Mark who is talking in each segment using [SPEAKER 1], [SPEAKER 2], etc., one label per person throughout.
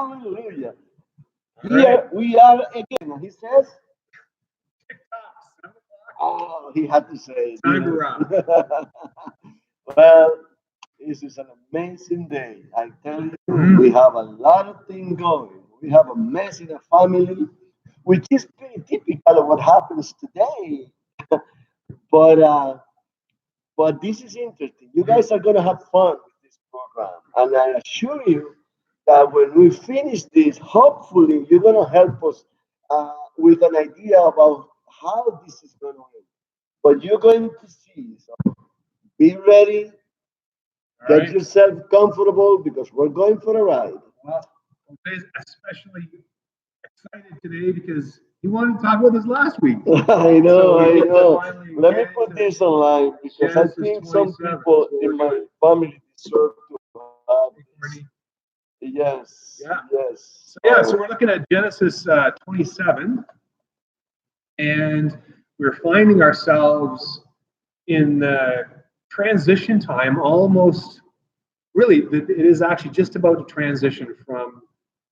[SPEAKER 1] Hallelujah.
[SPEAKER 2] All right.
[SPEAKER 1] We are again. He says, oh, he had to say it.
[SPEAKER 2] Time to rock.
[SPEAKER 1] Well, this is an amazing day. I tell you, we have a lot of things going. We have a mess in the family, which is pretty typical of what happens today. But this is interesting. You guys are gonna have fun with this program, and I assure you that when we finish this, hopefully you're gonna help us with an idea about how this is gonna end. But you're going to see. So be ready.
[SPEAKER 2] All
[SPEAKER 1] Get
[SPEAKER 2] right.
[SPEAKER 1] yourself comfortable because we're going for a ride.
[SPEAKER 2] Well, Jose's especially excited today because he wanted to talk about this last week.
[SPEAKER 1] I know,
[SPEAKER 2] So we
[SPEAKER 1] I
[SPEAKER 2] get to
[SPEAKER 1] know.
[SPEAKER 2] finally
[SPEAKER 1] Let me
[SPEAKER 2] get
[SPEAKER 1] put
[SPEAKER 2] into
[SPEAKER 1] this online because I
[SPEAKER 2] Genesis
[SPEAKER 1] think some
[SPEAKER 2] 27.
[SPEAKER 1] people
[SPEAKER 2] That's what
[SPEAKER 1] in
[SPEAKER 2] we're
[SPEAKER 1] my
[SPEAKER 2] doing.
[SPEAKER 1] family deserve to have
[SPEAKER 2] Hey,
[SPEAKER 1] this.
[SPEAKER 2] Courtney.
[SPEAKER 1] Yes,
[SPEAKER 2] Yeah.
[SPEAKER 1] yes.
[SPEAKER 2] So yeah, so we're looking at Genesis 27, and we're finding ourselves in the transition time, almost really, it is actually just about to transition from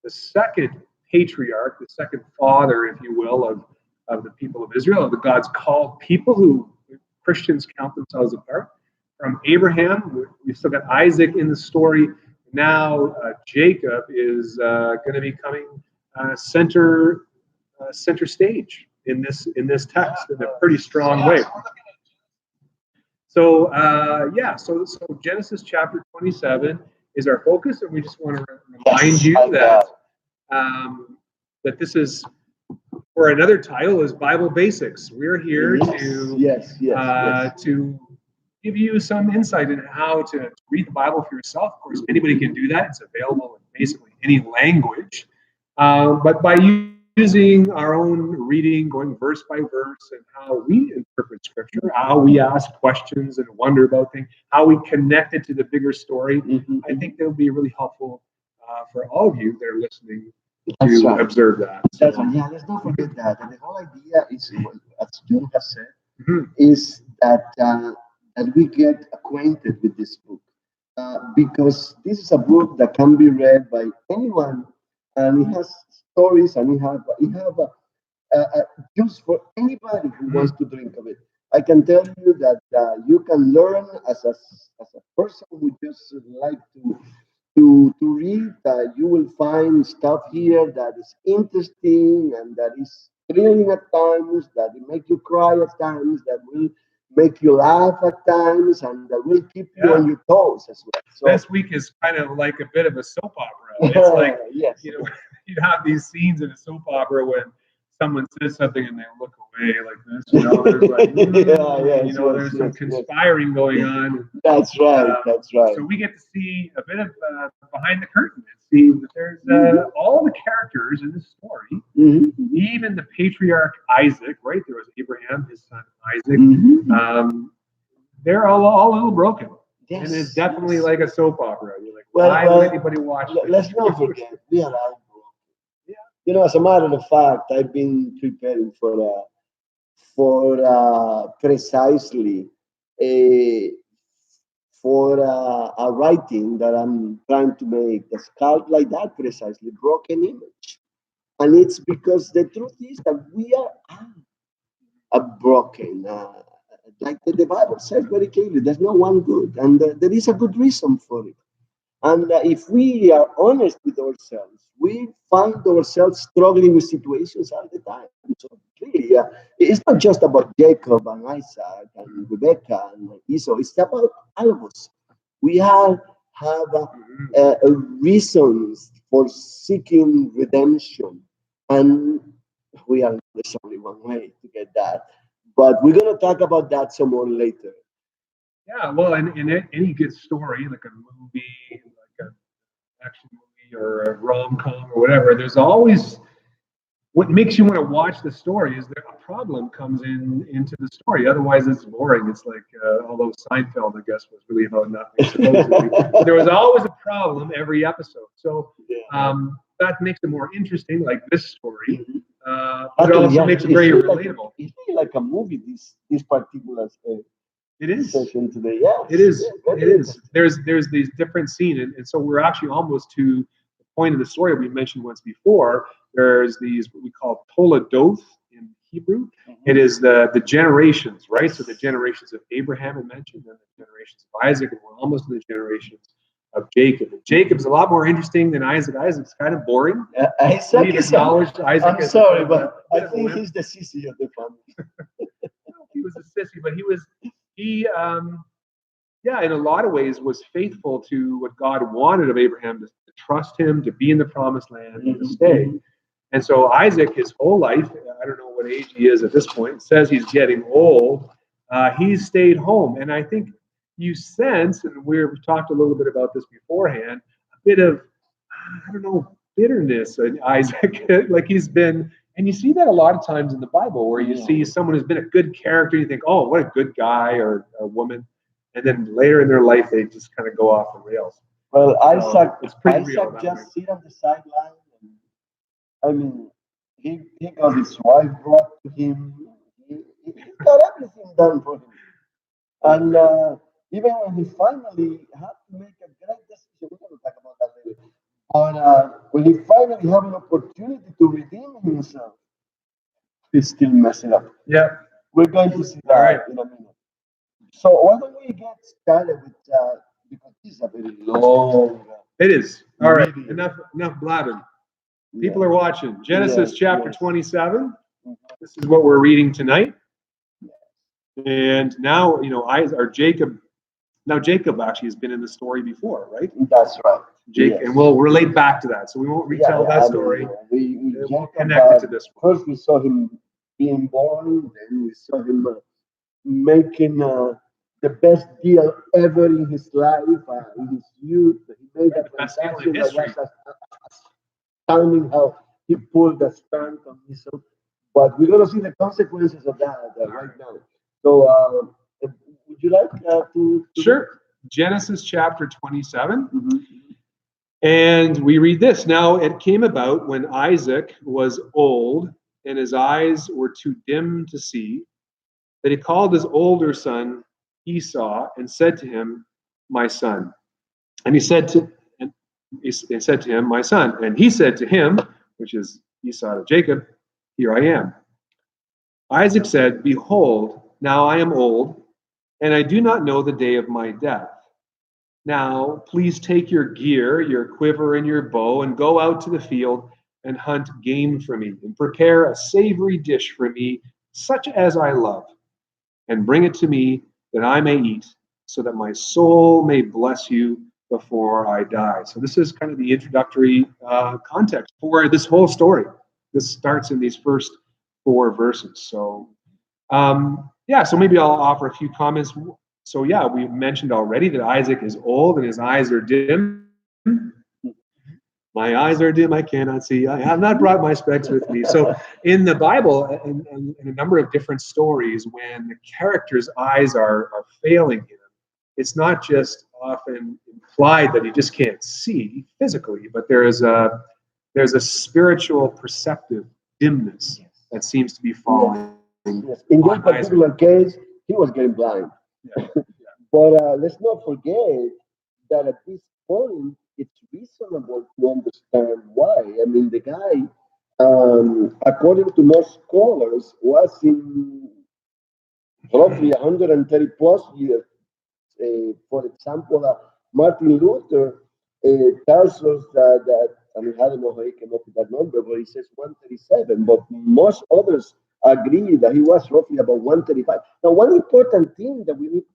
[SPEAKER 2] the second patriarch, the second father, if you will, of the people of Israel, of the God's called people who Christians count themselves apart. From Abraham, we've still got Isaac in the story. Now Jacob is going to be coming center stage in this text in a pretty strong way. So so Genesis chapter 27 is our focus, and we just want to remind you that this is, or another title is Bible Basics. We're here to give you some insight into how to read the Bible for yourself. Of course, anybody can do that. It's available in basically any language. But by using our own reading, going verse by verse, and how we interpret Scripture, how we ask questions and wonder about things, how we connect it to the bigger story, I think that'll be really helpful for all of you that are listening to observe that.
[SPEAKER 1] That's right. Yeah, let's not forget that. And the whole idea is, as John has said, is that we get acquainted with this book. Because this is a book that can be read by anyone, and it has stories, and it have use for anybody who wants to drink of it. I can tell you that you can learn as a person who just like to read. You will find stuff here that is interesting and that is thrilling at times, that will make you cry at times, that will make you laugh at times, and that will keep you on your toes as well. So
[SPEAKER 2] this week is kind of like a bit of a soap opera. It's like you have these scenes in a soap opera when someone says something and they look away like this. There's like there's some conspiring going on.
[SPEAKER 1] That's right. That's right.
[SPEAKER 2] So we get to see a bit of behind the curtain and see that there's all the characters in this story. Even the patriarch Isaac, right? There was Abraham, his son Isaac. They're all a little broken. Yes, and it's definitely like a soap opera. You're like, why would anybody watch this?
[SPEAKER 1] Let's not forget, we are all broken. Yeah. As a matter of fact, I've been preparing for precisely a writing that I'm trying to make that's called like that, precisely broken image. And it's because the truth is that we are broken. Like the Bible says very clearly, there's no one good, and there is a good reason for it. And if we are honest with ourselves, we find ourselves struggling with situations all the time. So really, it's not just about Jacob and Isaac and Rebecca and Esau. It's about all of us. We all have reasons for seeking redemption, and there's only one way to get that. But we're going to talk about that some more later.
[SPEAKER 2] Yeah, well, in any good story, like a movie, like an action movie or a rom-com or whatever, there's always what makes you want to watch the story is that a problem comes into the story. Otherwise, it's boring. It's like, although Seinfeld, I guess, was really about nothing, supposedly. There was always a problem every episode. So that makes it more interesting, like this story. But it also makes it very relatable.
[SPEAKER 1] It's really like a movie, this particular
[SPEAKER 2] it is
[SPEAKER 1] session today. Yeah,
[SPEAKER 2] it is. It is. There's these different scenes, and so we're actually almost to the point of the story we mentioned once before. There's these what we call Toledoth in Hebrew. It is the generations, right? So the generations of Abraham I mentioned, and the generations of Isaac, and we're almost in the generations of Jacob. And Jacob's a lot more interesting than Isaac. Isaac's kind of boring.
[SPEAKER 1] Isaac
[SPEAKER 2] We've
[SPEAKER 1] is
[SPEAKER 2] acknowledged Isaac.
[SPEAKER 1] I'm sorry, but I think he's the sissy of the family.
[SPEAKER 2] He was a sissy, but yeah, in a lot of ways was faithful to what God wanted of Abraham, to trust him, to be in the promised land, and to stay. And so Isaac, his whole life, I don't know what age he is at this point, says he's getting old. He's stayed home. And I think you sense, and we've talked a little bit about this beforehand, a bit of, I don't know, bitterness in Isaac. Like he's been, and you see that a lot of times in the Bible where you see someone who's been a good character, you think, oh, what a good guy or a woman. And then later in their life, they just kind of go off the rails.
[SPEAKER 1] Well, Isaac,
[SPEAKER 2] it's pretty
[SPEAKER 1] Isaac
[SPEAKER 2] real
[SPEAKER 1] just sit on the sideline. I mean, he got his wife brought to him. He got everything done for him. And even when he finally had to make a great decision, we're going to talk about that later. But when he finally had an opportunity to redeem himself, he still messed it up.
[SPEAKER 2] Yeah.
[SPEAKER 1] We're going to see that in a minute. So why don't we get started with because this is a very long.
[SPEAKER 2] It is. All right.
[SPEAKER 1] Really?
[SPEAKER 2] Enough blabbing. People are watching. Genesis chapter 27. This is what we're reading tonight. And now, Jacob actually has been in the story before, right?
[SPEAKER 1] That's right.
[SPEAKER 2] And we'll relate back to that. So we won't retell that story. We'll connect it to this one.
[SPEAKER 1] First, we saw him being born, then we saw him making the best deal ever in his life, in his youth. He made a transaction that was astounding how he pulled the stunt on himself. But we're going to see the consequences of that right now. So, would you like to?
[SPEAKER 2] Sure. Genesis chapter 27. Mm-hmm. And we read this. Now it came about when Isaac was old and his eyes were too dim to see, that he called his older son Esau and said to him, "My son." And he said to him, "My son." And he said to him, which is Esau to Jacob, "Here I am." Isaac said, "Behold, now I am old, and I do not know the day of my death. Now, please take your gear, your quiver, and your bow, and go out to the field and hunt game for me, and prepare a savory dish for me, such as I love, and bring it to me that I may eat, so that my soul may bless you before I die." So this is kind of the introductory context for this whole story. This starts in these first 4 verses. So, so maybe I'll offer a few comments. So we mentioned already that Isaac is old and his eyes are dim. My eyes are dim, I cannot see. I have not brought my specs with me. So in the Bible, in a number of different stories, when the character's eyes are failing him, it's not just often implied that he just can't see physically, but there's a spiritual perceptive dimness that seems to be falling.
[SPEAKER 1] Yes. In this particular case, he was getting blind. Yeah. But let's not forget that at this point, it's reasonable to understand why. I mean, the guy, according to most scholars, was in roughly 130 plus years. For example, Martin Luther tells us that, I mean, I don't know how he came up with that number, but he says 137. But most others agree that he was roughly about 135. Now, one important thing that we need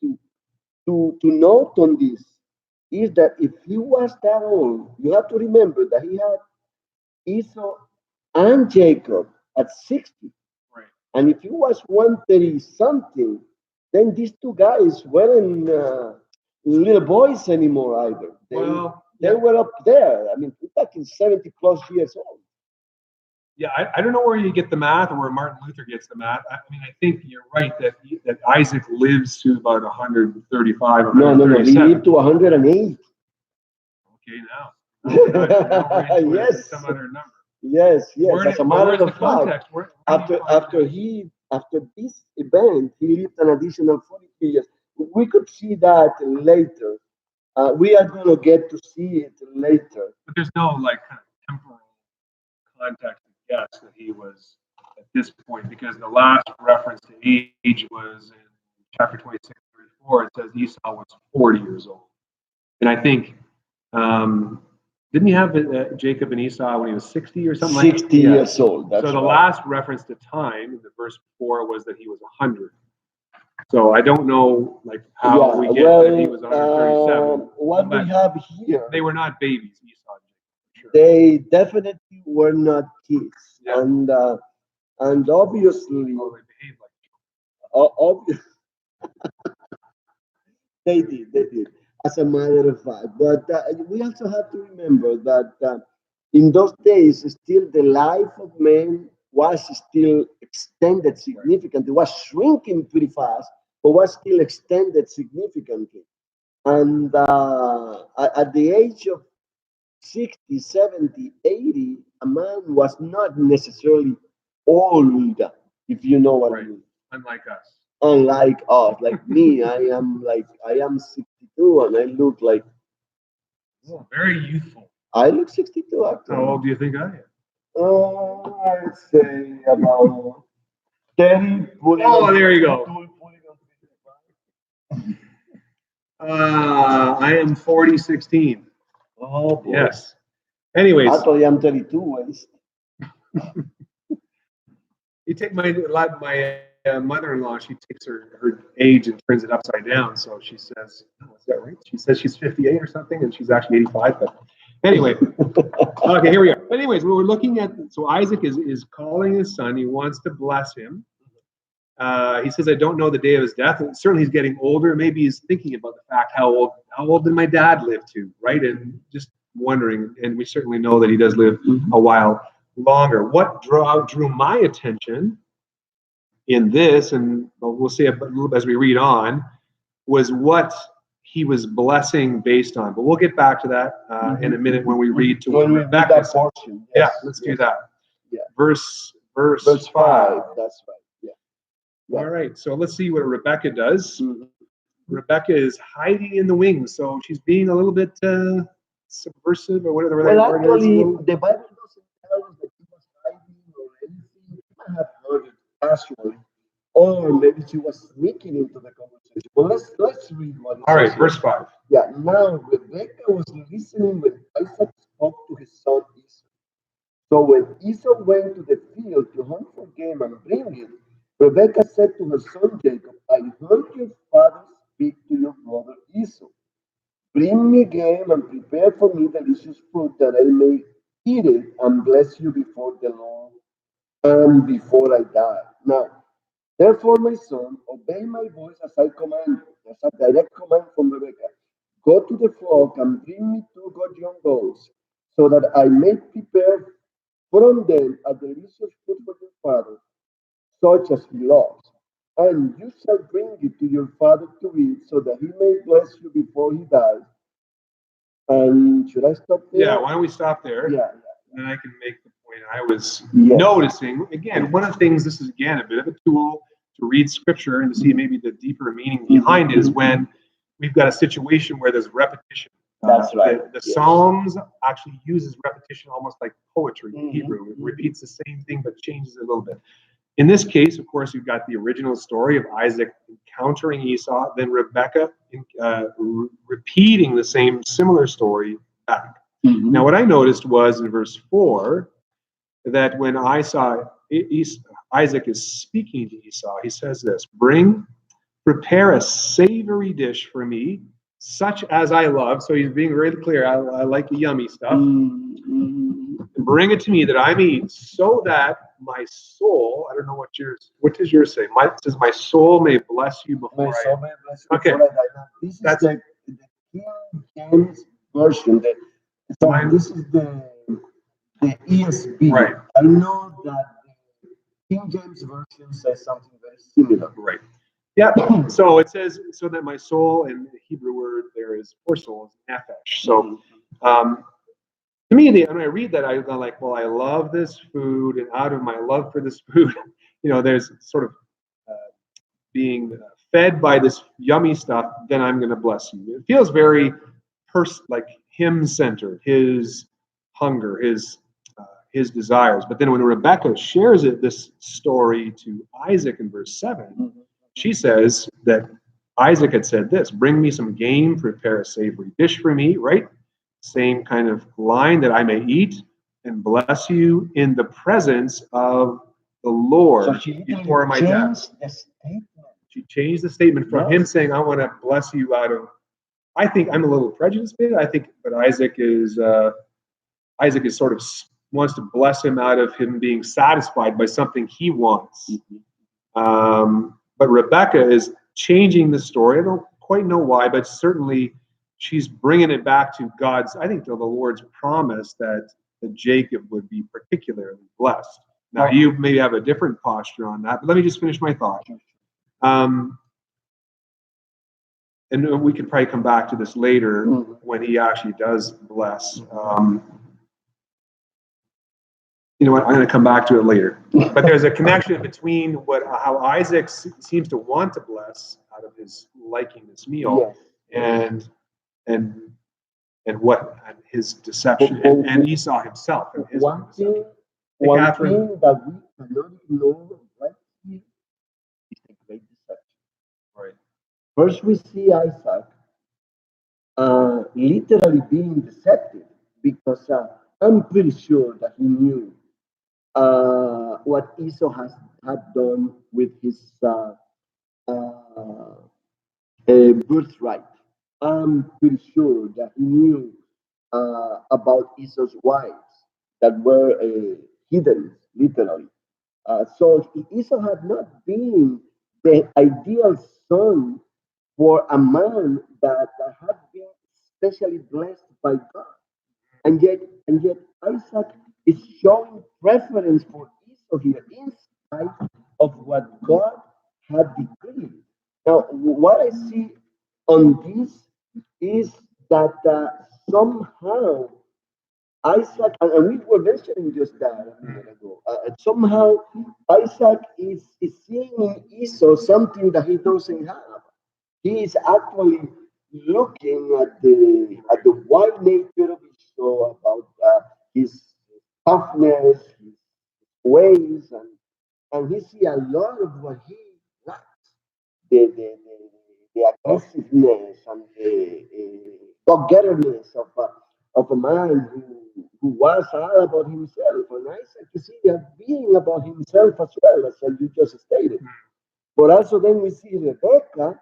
[SPEAKER 1] to note on this is that if he was that old, you have to remember that he had Esau and Jacob at 60.
[SPEAKER 2] Right.
[SPEAKER 1] And if he was 130 something, then these two guys weren't little boys anymore either. They were up there. I mean, we're talking 70 plus years old.
[SPEAKER 2] Yeah, I don't know where you get the math or where Martin Luther gets the math. I mean, I think you're right that Isaac lives to about 135 or 137.
[SPEAKER 1] No, he lived to 108.
[SPEAKER 2] Okay, now.
[SPEAKER 1] Yes.
[SPEAKER 2] Some other number.
[SPEAKER 1] Yes. As a matter of fact, after this event, he lived an additional 43 years. We could see that later. We are going to get to see it later.
[SPEAKER 2] But there's no like kind of temporal context to guess that he was at this point, because the last reference to age was in chapter 26, 34. It says Esau was 40 years old. And I think, didn't he have Jacob and Esau when he was 60 or something
[SPEAKER 1] 60
[SPEAKER 2] like that? Yeah.
[SPEAKER 1] years old. That's
[SPEAKER 2] So the
[SPEAKER 1] right.
[SPEAKER 2] last reference to time in the verse before was that he was 100. So I don't know like how we get that he was 137.
[SPEAKER 1] What we have here,
[SPEAKER 2] They were not babies, Esau and Jacob. Sure.
[SPEAKER 1] they definitely were not kids.
[SPEAKER 2] Yeah.
[SPEAKER 1] And obviously,
[SPEAKER 2] Well, they behaved like
[SPEAKER 1] they did, as a matter of fact. But we also have to remember that in those days, still the life of man was still extended significantly. It was shrinking pretty fast, but was still extended significantly. And at the age of 60, 70, 80, a man was not necessarily old, if you know what I
[SPEAKER 2] Right.
[SPEAKER 1] mean.
[SPEAKER 2] unlike us.
[SPEAKER 1] Unlike us, like me, I am 62 and I look like
[SPEAKER 2] Very youthful.
[SPEAKER 1] I look 62 actually.
[SPEAKER 2] How old do you think I am?
[SPEAKER 1] I'd say about 30.
[SPEAKER 2] Oh, there you go. I am 4016.
[SPEAKER 1] Oh, boy.
[SPEAKER 2] Yes. Anyways,
[SPEAKER 1] Actually, I'm 32 waist.
[SPEAKER 2] you take my mother-in-law. She takes her age and turns it upside down. So she says, oh, "Is that right?" She says she's 58 or something, and she's actually 85. But anyway, okay, here we are. But anyways, we were looking at. So Isaac is calling his son. He wants to bless him. He says, "I don't know the day of his death." And certainly, he's getting older. Maybe he's thinking about the fact how old did my dad live to, right? And just wondering. And we certainly know that he does live a while longer. What drew my attention in this, and we'll see a little as we read on, was what he was blessing based on. But we'll get back to that in a minute when we read to
[SPEAKER 1] when we read
[SPEAKER 2] Rebecca.
[SPEAKER 1] that portion.
[SPEAKER 2] Yeah, let's do that.
[SPEAKER 1] Yeah.
[SPEAKER 2] Verse
[SPEAKER 1] Verse 5. That's right. Yeah. Yeah.
[SPEAKER 2] All right, so let's see what Rebecca does.
[SPEAKER 1] Mhm.
[SPEAKER 2] Rebecca is hiding in the wings, so she's being a little bit subversive, or whatever
[SPEAKER 1] Well,
[SPEAKER 2] that word is.
[SPEAKER 1] actually, the Bible doesn't tell us that he was hiding or anything. He might have heard it casually, or maybe she was sneaking into the conversation. Well, let's read what it
[SPEAKER 2] All right,
[SPEAKER 1] says
[SPEAKER 2] verse
[SPEAKER 1] here.
[SPEAKER 2] 5.
[SPEAKER 1] Yeah. Now Rebecca was listening when Isaac spoke to his son Esau. So when Esau went to the field to hunt for game and bring it, Rebekah said to her son Jacob, I heard your father speak to your brother Esau. Bring me game and prepare for me delicious food that I may eat it and bless you before the Lord and before I die. Now, therefore, my son, obey my voice as I command you. That's a direct command from Rebekah. Go to the flock and bring me two good young goats, so that I may prepare from them a delicious food for your father, such as he loves. And you shall bring it to your father to eat, so that he may bless you before he dies. And should I stop there?
[SPEAKER 2] Yeah, why don't we stop there?
[SPEAKER 1] Yeah.
[SPEAKER 2] And I can make the point I was
[SPEAKER 1] Yes.
[SPEAKER 2] noticing. Again, one of the things, this is again a bit of a tool to read scripture and to see maybe the deeper meaning behind it, is when we've got a situation where there's repetition.
[SPEAKER 1] That's right.
[SPEAKER 2] The
[SPEAKER 1] Yes.
[SPEAKER 2] Psalms actually uses repetition almost like poetry in
[SPEAKER 1] Mhm.
[SPEAKER 2] Hebrew. It repeats the same thing but changes it a little bit. In this case, of course, you've got the original story of Isaac encountering Esau, then Rebekah repeating the same similar story back.
[SPEAKER 1] Mhm.
[SPEAKER 2] Now, what I noticed was in verse 4 that when Isaac is speaking to Esau, he says this: prepare a savory dish for me, such as I love. So he's being very clear. I like the yummy stuff.
[SPEAKER 1] Mhm.
[SPEAKER 2] Bring it to me that I may eat, so that my soul, I don't know what does yours say? It says, my soul may bless you before
[SPEAKER 1] My
[SPEAKER 2] I.
[SPEAKER 1] soul may bless you
[SPEAKER 2] Okay.
[SPEAKER 1] before I die. Now, this is
[SPEAKER 2] That's-
[SPEAKER 1] the King James version. So
[SPEAKER 2] Mine-
[SPEAKER 1] this is the ESV.
[SPEAKER 2] Right.
[SPEAKER 1] I know that the King James version says something very similar.
[SPEAKER 2] Right. Yeah. So it says, so that my soul, and the Hebrew word there is for soul, is nefesh. So to me, when I read that, I'm like, well, I love this food, and out of my love for this food, there's sort of being fed by this yummy stuff, then I'm going to bless you. It feels very like him-centered, his hunger, his desires. But then when Rebecca shares this story to Isaac in verse 7, she says that Isaac had said this, bring me some game, prepare a savory dish for me, right? Same kind of line, that I may eat and bless you in the presence of the Lord before my death. She changed the statement from him saying, I want to bless you out of, I think I'm a little prejudiced, but Isaac is sort of wants to bless him out of him being satisfied by something he wants. But Rebecca is changing the story. I don't quite know why, but certainly she's bringing it back to God's, I think, to the Lord's promise that Jacob would be particularly blessed. Now, you maybe have a different posture on that, but let me just finish my thought. And we can probably come back to this later when he actually does bless. You know what? I'm going to come back to it later. But there's a connection between how Isaac seems to want to bless out of his liking this meal, and what his deception and Esau himself. And his
[SPEAKER 1] one thing that we cannot ignore right here is the great deception.
[SPEAKER 2] Right.
[SPEAKER 1] First, we see Isaac literally being deceptive, because I'm pretty sure that he knew what Esau had done with his birthright. I'm pretty sure that he knew about Esau's wives that were hidden, literally. So Esau had not been the ideal son for a man that had been specially blessed by God. And yet Isaac is showing preference for Esau here, in spite of what God had decreed. Now, what I see on this is that somehow Isaac, and we were mentioning just that a minute ago, somehow Isaac is seeing in Esau something that he doesn't have. He is actually looking at the wild nature of Esau, about his toughness, his ways, and he see a lot of what he lacks, the aggressiveness and the go-getterness of a man who was all about himself. And Isaac is here being about himself as well, as you just stated. But also then we see Rebecca,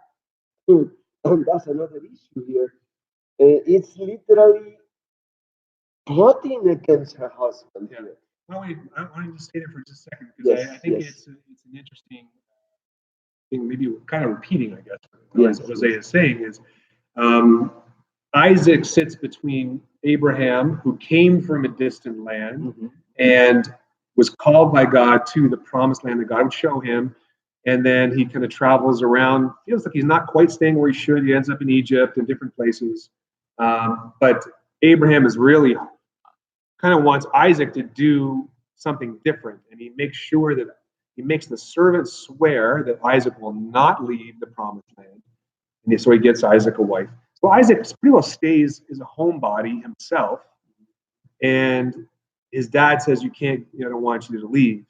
[SPEAKER 1] and that's another issue here. It's literally plotting against her husband here.
[SPEAKER 2] I want to just stay there for just a second, because I think it's an interesting thing, maybe kind of repeating, I guess, what Hosea is saying is, Isaac sits between Abraham, who came from a distant land and was called by God to the promised land that God would show him. And then he kind of travels around, feels like he's not quite staying where he should. He ends up in Egypt and different places. But Abraham is really kind of wants Isaac to do something different. And he makes sure that he makes the servant swear that Isaac will not leave the promised land. And so he gets Isaac a wife. So Isaac pretty well stays as a homebody himself. And his dad says, I don't want you to leave.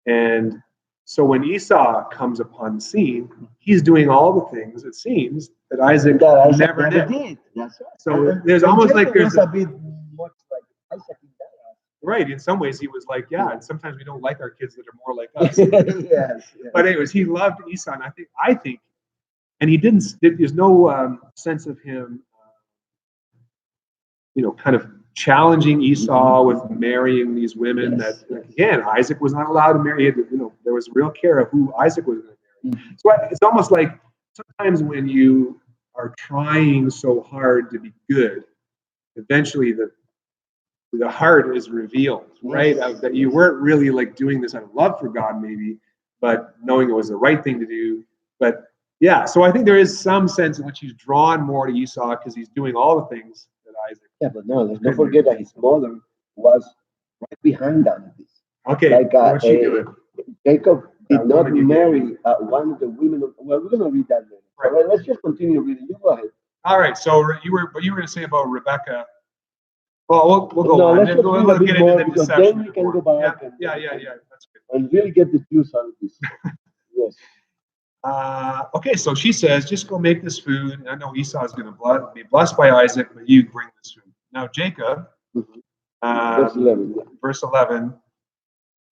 [SPEAKER 2] And so when Esau comes upon the scene, he's doing all the things, it seems, that Isaac never did.
[SPEAKER 1] That's right.
[SPEAKER 2] So there's almost like there's
[SPEAKER 1] a bit much like Isaac in that.
[SPEAKER 2] Right. In some ways, he was like, and sometimes we don't like our kids that are more like us.
[SPEAKER 1] Yes.
[SPEAKER 2] But anyways, he loved Esau, and I think, and he didn't. There's no sense of him, kind of challenging Esau with marrying these women. Again, Isaac was not allowed to marry. There was real care of who Isaac was going to marry. So it's almost like sometimes when you are trying so hard to be good, eventually the heart is revealed, right? That you weren't really like doing this out of love for God, maybe, but knowing it was the right thing to do. But yeah, so I think there is some sense in which he's drawn more to Esau because he's doing all the things that Isaac.
[SPEAKER 1] Yeah, but no, let's not forget that his mother was right behind all of this.
[SPEAKER 2] Okay,
[SPEAKER 1] like Jacob did not marry one of the women. Well, we're going to read that later. Right. So let's just continue reading. You go ahead.
[SPEAKER 2] All right. So you were going to say about Rebecca. Well, we'll go
[SPEAKER 1] No,
[SPEAKER 2] on.
[SPEAKER 1] let's
[SPEAKER 2] Then
[SPEAKER 1] just read a
[SPEAKER 2] we'll
[SPEAKER 1] bit
[SPEAKER 2] get
[SPEAKER 1] more
[SPEAKER 2] into the
[SPEAKER 1] because
[SPEAKER 2] deception.
[SPEAKER 1] then we can
[SPEAKER 2] before.
[SPEAKER 1] go back
[SPEAKER 2] Yeah. That's good.
[SPEAKER 1] and really get the juice out of this. Yes.
[SPEAKER 2] Okay, so she says, just go make this food. And I know Esau is going to be blessed by Isaac, but you bring this food. Now, Jacob, verse 11,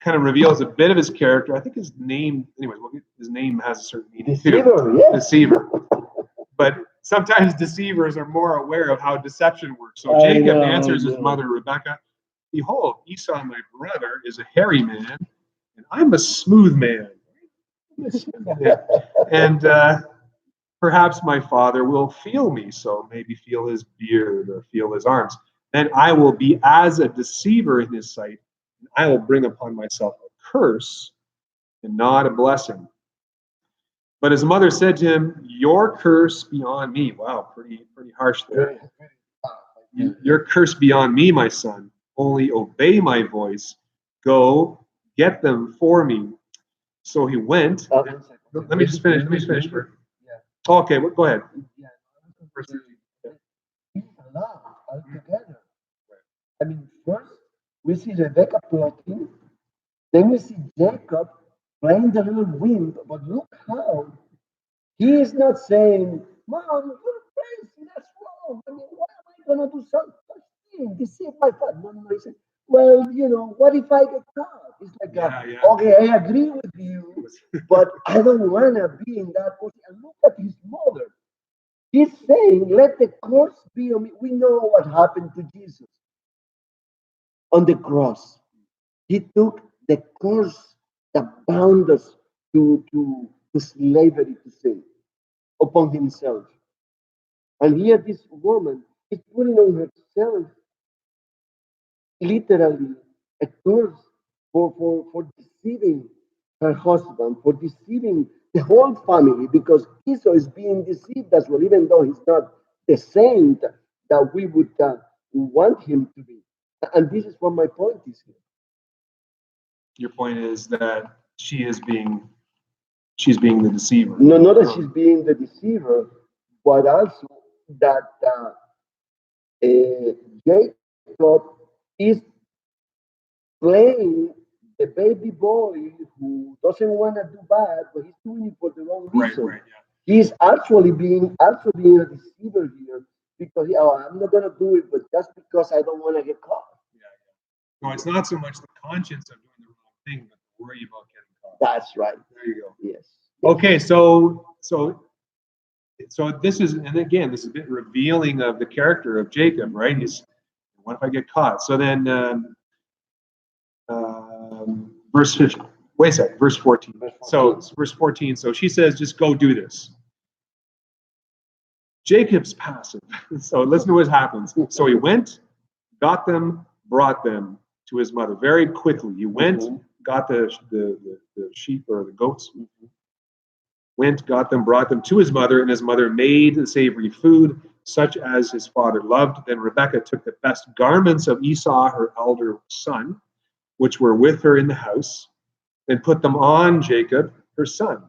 [SPEAKER 2] kind of reveals a bit of his character. I think his name, anyways, his name has a certain meaning too.
[SPEAKER 1] Deceiver, yes.
[SPEAKER 2] Deceiver. But sometimes deceivers are more aware of how deception works. So Jacob answers his mother, Rebecca, behold, Esau, my brother, is a hairy man, and I'm a smooth man. Yeah. And perhaps my father will feel me, so maybe feel his beard or feel his arms. Then I will be as a deceiver in his sight, and I will bring upon myself a curse and not a blessing. But his mother said to him, your curse be on me. Wow, pretty harsh there. Your curse be on me, my son. Only obey my voice. Go, get them for me. So he went. Let me just finish. Okay, well, go ahead. Verse 13.
[SPEAKER 1] Altogether. I mean, first we see Rebecca plotting, then we see Jacob playing the little wimp, but look how he is not saying, Mom, you're crazy, that's wrong. I mean, why am I gonna do such thing? Deceive my father. No, he said, well, what if I get caught? It's like, okay, I agree with you, but I don't wanna be in that position. And look at his mother. He's saying, let the curse be on me. We know what happened to Jesus on the cross. He took the curse that bound us to slavery, to sin, upon himself. And here this woman is putting on herself literally a curse for deceiving her husband, for deceiving the whole family, because Esau is being deceived as well, even though he's not the saint that we would want him to be. And this is what my point is here.
[SPEAKER 2] Your point is that she's being the deceiver.
[SPEAKER 1] No, not that she's being the deceiver, but also that Jacob is playing the baby boy who doesn't want to do bad, but he's doing it for the wrong reason.
[SPEAKER 2] Right, yeah.
[SPEAKER 1] He's actually being a deceiver here because I'm not gonna do it, but just because I don't want to get caught.
[SPEAKER 2] Yeah. No, it's not so much the conscience of doing the wrong thing, but the worry about getting caught.
[SPEAKER 1] That's right.
[SPEAKER 2] There you go.
[SPEAKER 1] Yes.
[SPEAKER 2] Okay, so this is, and again, this is a bit revealing of the character of Jacob, right? He's, what if I get caught? So then, verse 15. Wait a second, verse 14. So verse 14. So she says, just go do this. Jacob's passive. So listen to what happens. So he went, got them, brought them to his mother very quickly. He went, got the sheep or the goats. Went, got them, brought them to his mother, and his mother made the savory food, such as his father loved. Then Rebekah took the best garments of Esau, her elder son, which were with her in the house, and put them on Jacob, her son.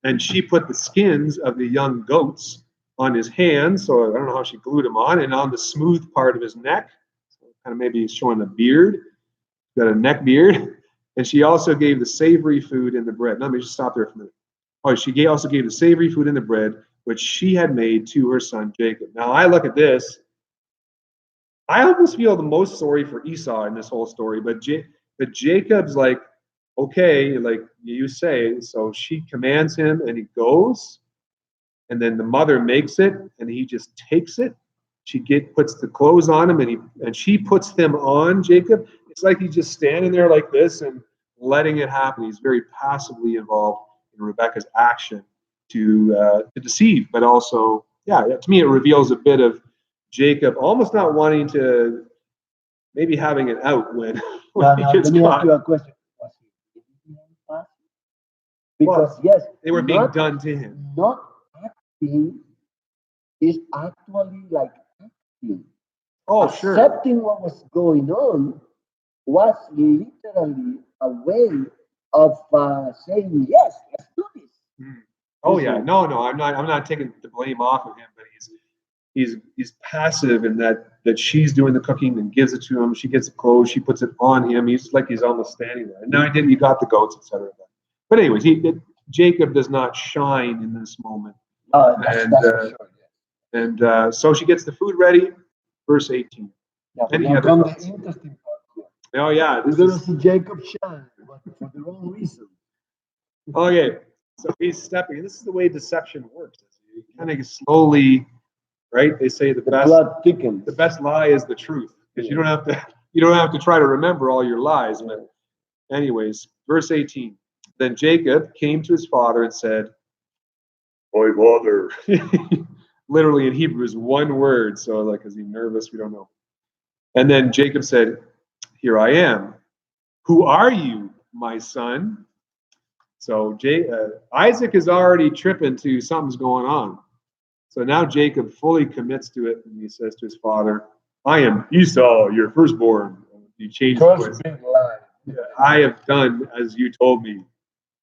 [SPEAKER 2] And she put the skins of the young goats on his hands, so I don't know how she glued them on, and on the smooth part of his neck, so kind of maybe showing a beard, got a neck beard. And she also gave the savory food in the bread. Let me just stop there for a minute. Oh, she also gave the savory food in the bread, which she had made to her son Jacob. Now, I look at this, I almost feel the most sorry for Esau in this whole story, but Jacob's like, okay, like you say, so she commands him and he goes, and then the mother makes it and he just takes it. She puts the clothes on him and she puts them on Jacob. It's like he's just standing there like this and letting it happen. He's very passively involved in Rebekah's action to deceive, but also, to me, it reveals a bit of Jacob almost not wanting to, maybe having it out when he gets
[SPEAKER 1] let me
[SPEAKER 2] caught.
[SPEAKER 1] ask you a question. Was he being passive? Because yes,
[SPEAKER 2] they were being done to him.
[SPEAKER 1] Not acting is actually like acting. Accepting what was going on was literally a way of saying, yes, let's do this.
[SPEAKER 2] Oh yeah, no, I'm not taking the blame off of him, but he's passive in that she's doing the cooking and gives it to him. She gets the clothes, she puts it on him. He's like he's almost standing there. And now you got the goats, etc. But anyways, Jacob does not shine in this moment.
[SPEAKER 1] That's for sure.
[SPEAKER 2] And so she gets the food ready. Verse 18.
[SPEAKER 1] Yeah,
[SPEAKER 2] Any
[SPEAKER 1] now
[SPEAKER 2] other
[SPEAKER 1] come the
[SPEAKER 2] thoughts?
[SPEAKER 1] interesting part here.
[SPEAKER 2] Oh yeah,
[SPEAKER 1] We're gonna see Jacob shine, but for the wrong reason.
[SPEAKER 2] okay. So he's stepping. This is the way deception works. You kind of slowly, right? They say the
[SPEAKER 1] blood thickens.
[SPEAKER 2] The best lie is the truth, because you don't have to try to remember all your lies. But anyways, verse 18. Then Jacob came to his father and said, "My father." Literally in Hebrew is one word. So like, is he nervous? We don't know. And then Jacob said, "Here I am. Who are you, my son?" So Isaac is already tripping to something's going on. So now Jacob fully commits to it, and he says to his father, "I am Esau, your firstborn." He changed voice. "I have done as you told me.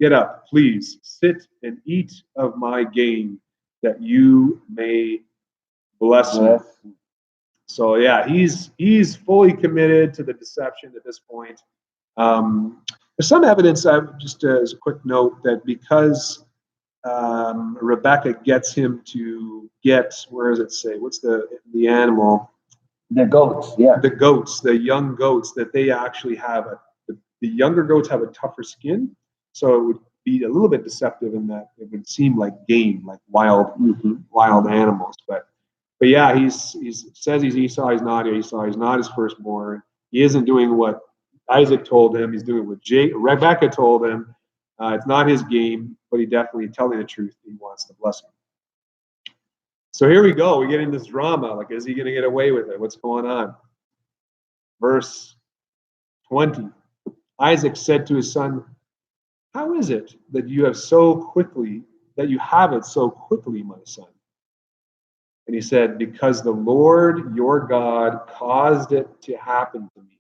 [SPEAKER 2] Get up, please, sit and eat of my gain, that you may bless me." So yeah, he's fully committed to the deception at this point. There's some evidence, just as a quick note, that because Rebecca gets him to get, where does it say? What's the animal?
[SPEAKER 1] The goats, yeah.
[SPEAKER 2] The goats, the young goats, that they actually have the younger goats have a tougher skin, so it would be a little bit deceptive in that it would seem like game, like wild animals. But yeah, he says he's Esau. He's not Esau. He's not his firstborn. He isn't doing what Isaac told him. He's doing what Rebecca told him. It's not his game, but he definitely telling the truth. He wants to bless him. So here we go. We get into this drama. Like, is he going to get away with it? What's going on? Verse 20. Isaac said to his son, "How is it that you have it so quickly, my son?" And he said, "Because the Lord your God caused it to happen to me."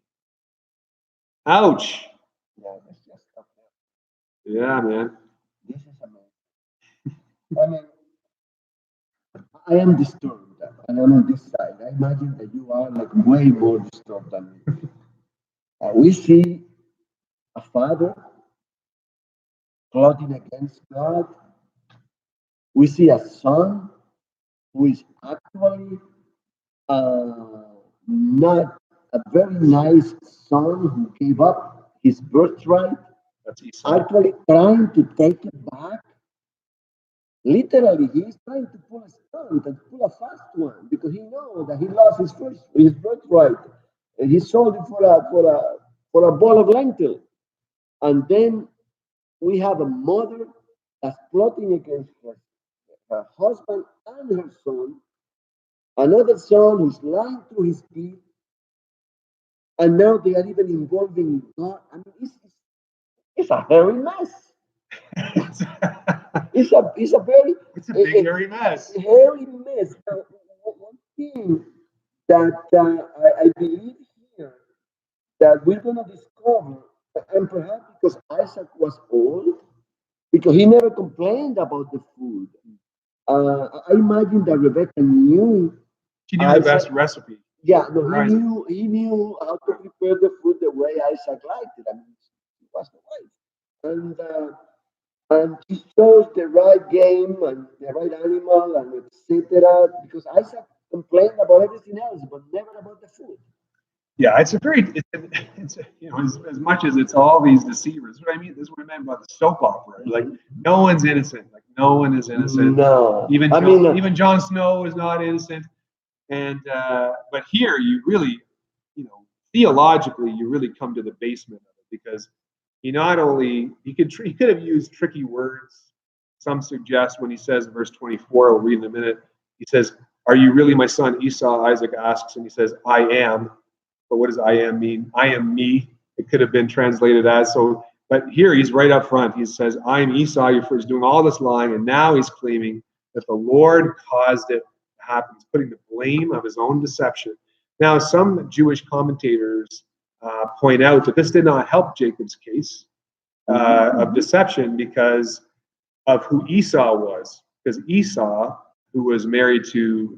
[SPEAKER 2] Ouch.
[SPEAKER 1] Yeah, that's just stuff.
[SPEAKER 2] Yeah, man.
[SPEAKER 1] This is amazing. I mean, I am disturbed, and I'm on this side. I imagine that you are like way more disturbed than me. We see a father plotting against God. We see a son who is actually not a very nice son who gave up his birthright,
[SPEAKER 2] That's Esau.
[SPEAKER 1] actually trying to take it back. Literally, he's trying to pull a stunt and pull a fast one because he knows that he lost his birthright. And he sold it for a bowl of lentil. And then we have a mother that's plotting against her husband and her son. Another son who's lying through his teeth. And now they are even involving God. I mean, it's a hairy mess. It's a
[SPEAKER 2] big hairy mess.
[SPEAKER 1] Hairy mess. Now, one thing that I believe here that we're gonna discover, and perhaps because Isaac was old, because he never complained about the food. I imagine that Rebecca knew.
[SPEAKER 2] She knew the best recipe.
[SPEAKER 1] Yeah, no, he knew how to prepare the food the way Isaac liked it. I mean, he was the wife, and he chose the right game and the right animal and etc. Because Isaac complained about everything else, but never about the food.
[SPEAKER 2] Yeah, it's as much as it's all these deceivers. What I mean, this is what I meant about the soap opera. Like, no one's innocent. Like, no one is innocent.
[SPEAKER 1] No,
[SPEAKER 2] even Jon Snow is not innocent. And but here you really, theologically, you really come to the basement of it, because he could have used tricky words. Some suggest when he says in verse 24, we'll read in a minute, he says, "Are you really my son Esau?" Isaac asks, and he says, "I am." But what does "I am" mean? I am me. It could have been translated as so. But here he's right up front. He says, "I am Esau." He's doing all this lying, and now he's claiming that the Lord caused it to happen. He's putting the blame of his own deception. Now, some Jewish commentators point out that this did not help Jacob's case of deception, because of who Esau was, because Esau, who was married to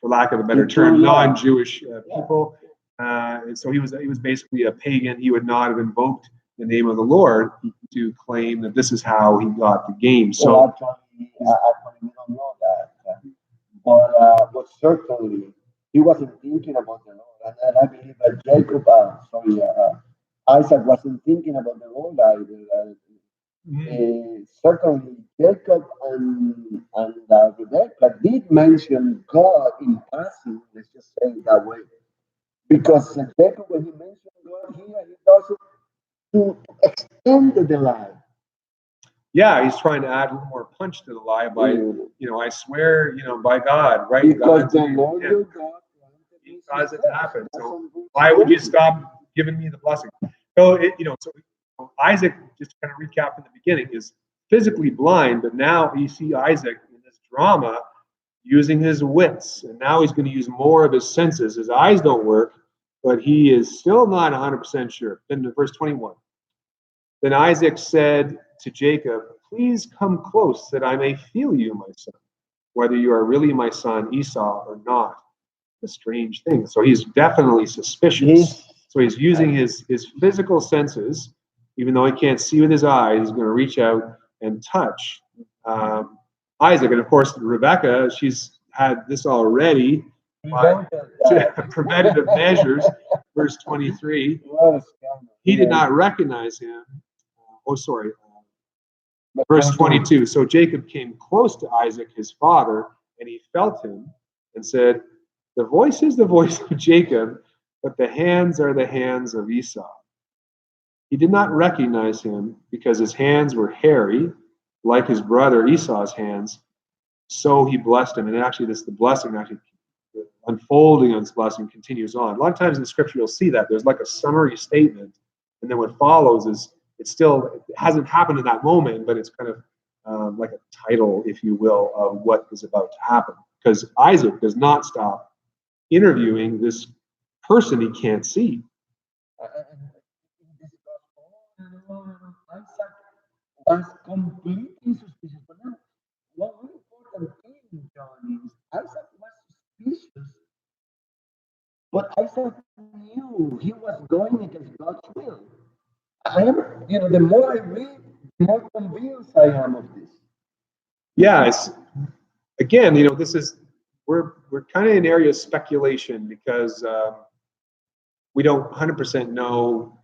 [SPEAKER 2] for lack of a better term, non-Jewish people, and so he was basically a pagan. He would not have invoked the name of the Lord to claim that this is how he got the game. So
[SPEAKER 1] well, actually, we don't know that, but certainly he wasn't thinking about the Lord, and I believe that Jacob, Isaac wasn't thinking about the Lord either. Certainly, Jacob and Rebecca did mention God in passing. Let's just say it that way, because Jacob, when he mentioned God here, he does it to extend the lie.
[SPEAKER 2] Yeah, he's trying to add a little more punch to the lie by, I swear, by God, right?
[SPEAKER 1] Because the Lord your God
[SPEAKER 2] caused it to happen. So why would you stop giving me the blessing? So Isaac, just to kind of recap in the beginning, is physically blind, but now you see Isaac in this drama using his wits, and now he's going to use more of his senses. His eyes don't work, but he is still not 100% sure. Then in verse 21, then Isaac said to Jacob, "Please come close that I may feel you, my son, whether you are really my son Esau or not." A strange thing. So he's definitely suspicious. So he's using his physical senses, even though he can't see with his eyes. He's going to reach out and touch Isaac. And of course, Rebecca, she's had this already. Preventative measures, verse 23. He did not recognize him. Verse 22. So Jacob came close to Isaac, his father, and he felt him and said, "The voice is the voice of Jacob, but the hands are the hands of Esau." He did not recognize him because his hands were hairy, like his brother Esau's hands. So he blessed him. And actually, the blessing, the unfolding of this blessing continues on. A lot of times in the scripture, you'll see that there's like a summary statement, and then what follows is it hasn't happened in that moment, but it's kind of like a title, if you will, of what is about to happen. Because Isaac does not stop interviewing this person he can't see.
[SPEAKER 1] Isaac was completely suspicious. But now, one important thing, John, is Isaac was suspicious, but Isaac knew he was going against God's will. I am, the more I read, the more convinced I am of this.
[SPEAKER 2] Yeah, again, this is we're kind of in area of speculation because we don't 100% know.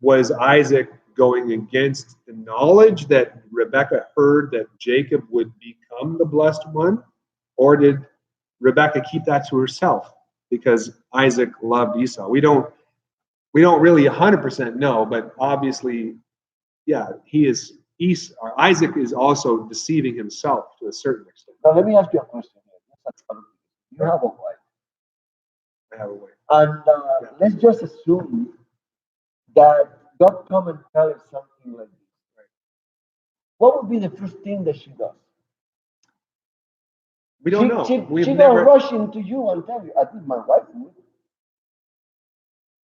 [SPEAKER 2] Was Isaac going against the knowledge that Rebecca heard that Jacob would become the blessed one, or did Rebecca keep that to herself because Isaac loved Esau? We don't really 100% know, but obviously, yeah, Isaac is also deceiving himself to a certain extent.
[SPEAKER 1] Now, let me ask you a question here. You have a wife.
[SPEAKER 2] I have a wife.
[SPEAKER 1] And let's just assume that God come and tell her something like this. Right? What would be the first thing that she does?
[SPEAKER 2] We don't know.
[SPEAKER 1] She gonna rush into you and tell you, "I think my wife would."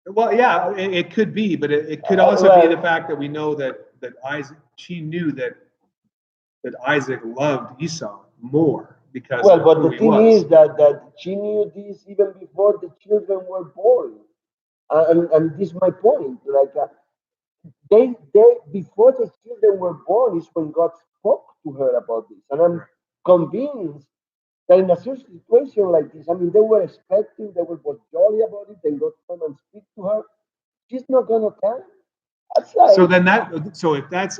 [SPEAKER 2] Well, yeah, it could be, but it could also be the fact that we know that Isaac, she knew that Isaac loved Esau more because.
[SPEAKER 1] Well, but the thing is that she knew this even before the children were born, and this is my point. Like they before the children were born is when God spoke to her about this, and I'm convinced that in a situation like this, I mean, they were expecting, they were both jolly about it, then God come and speak to her. She's not gonna tell.
[SPEAKER 2] So if that's,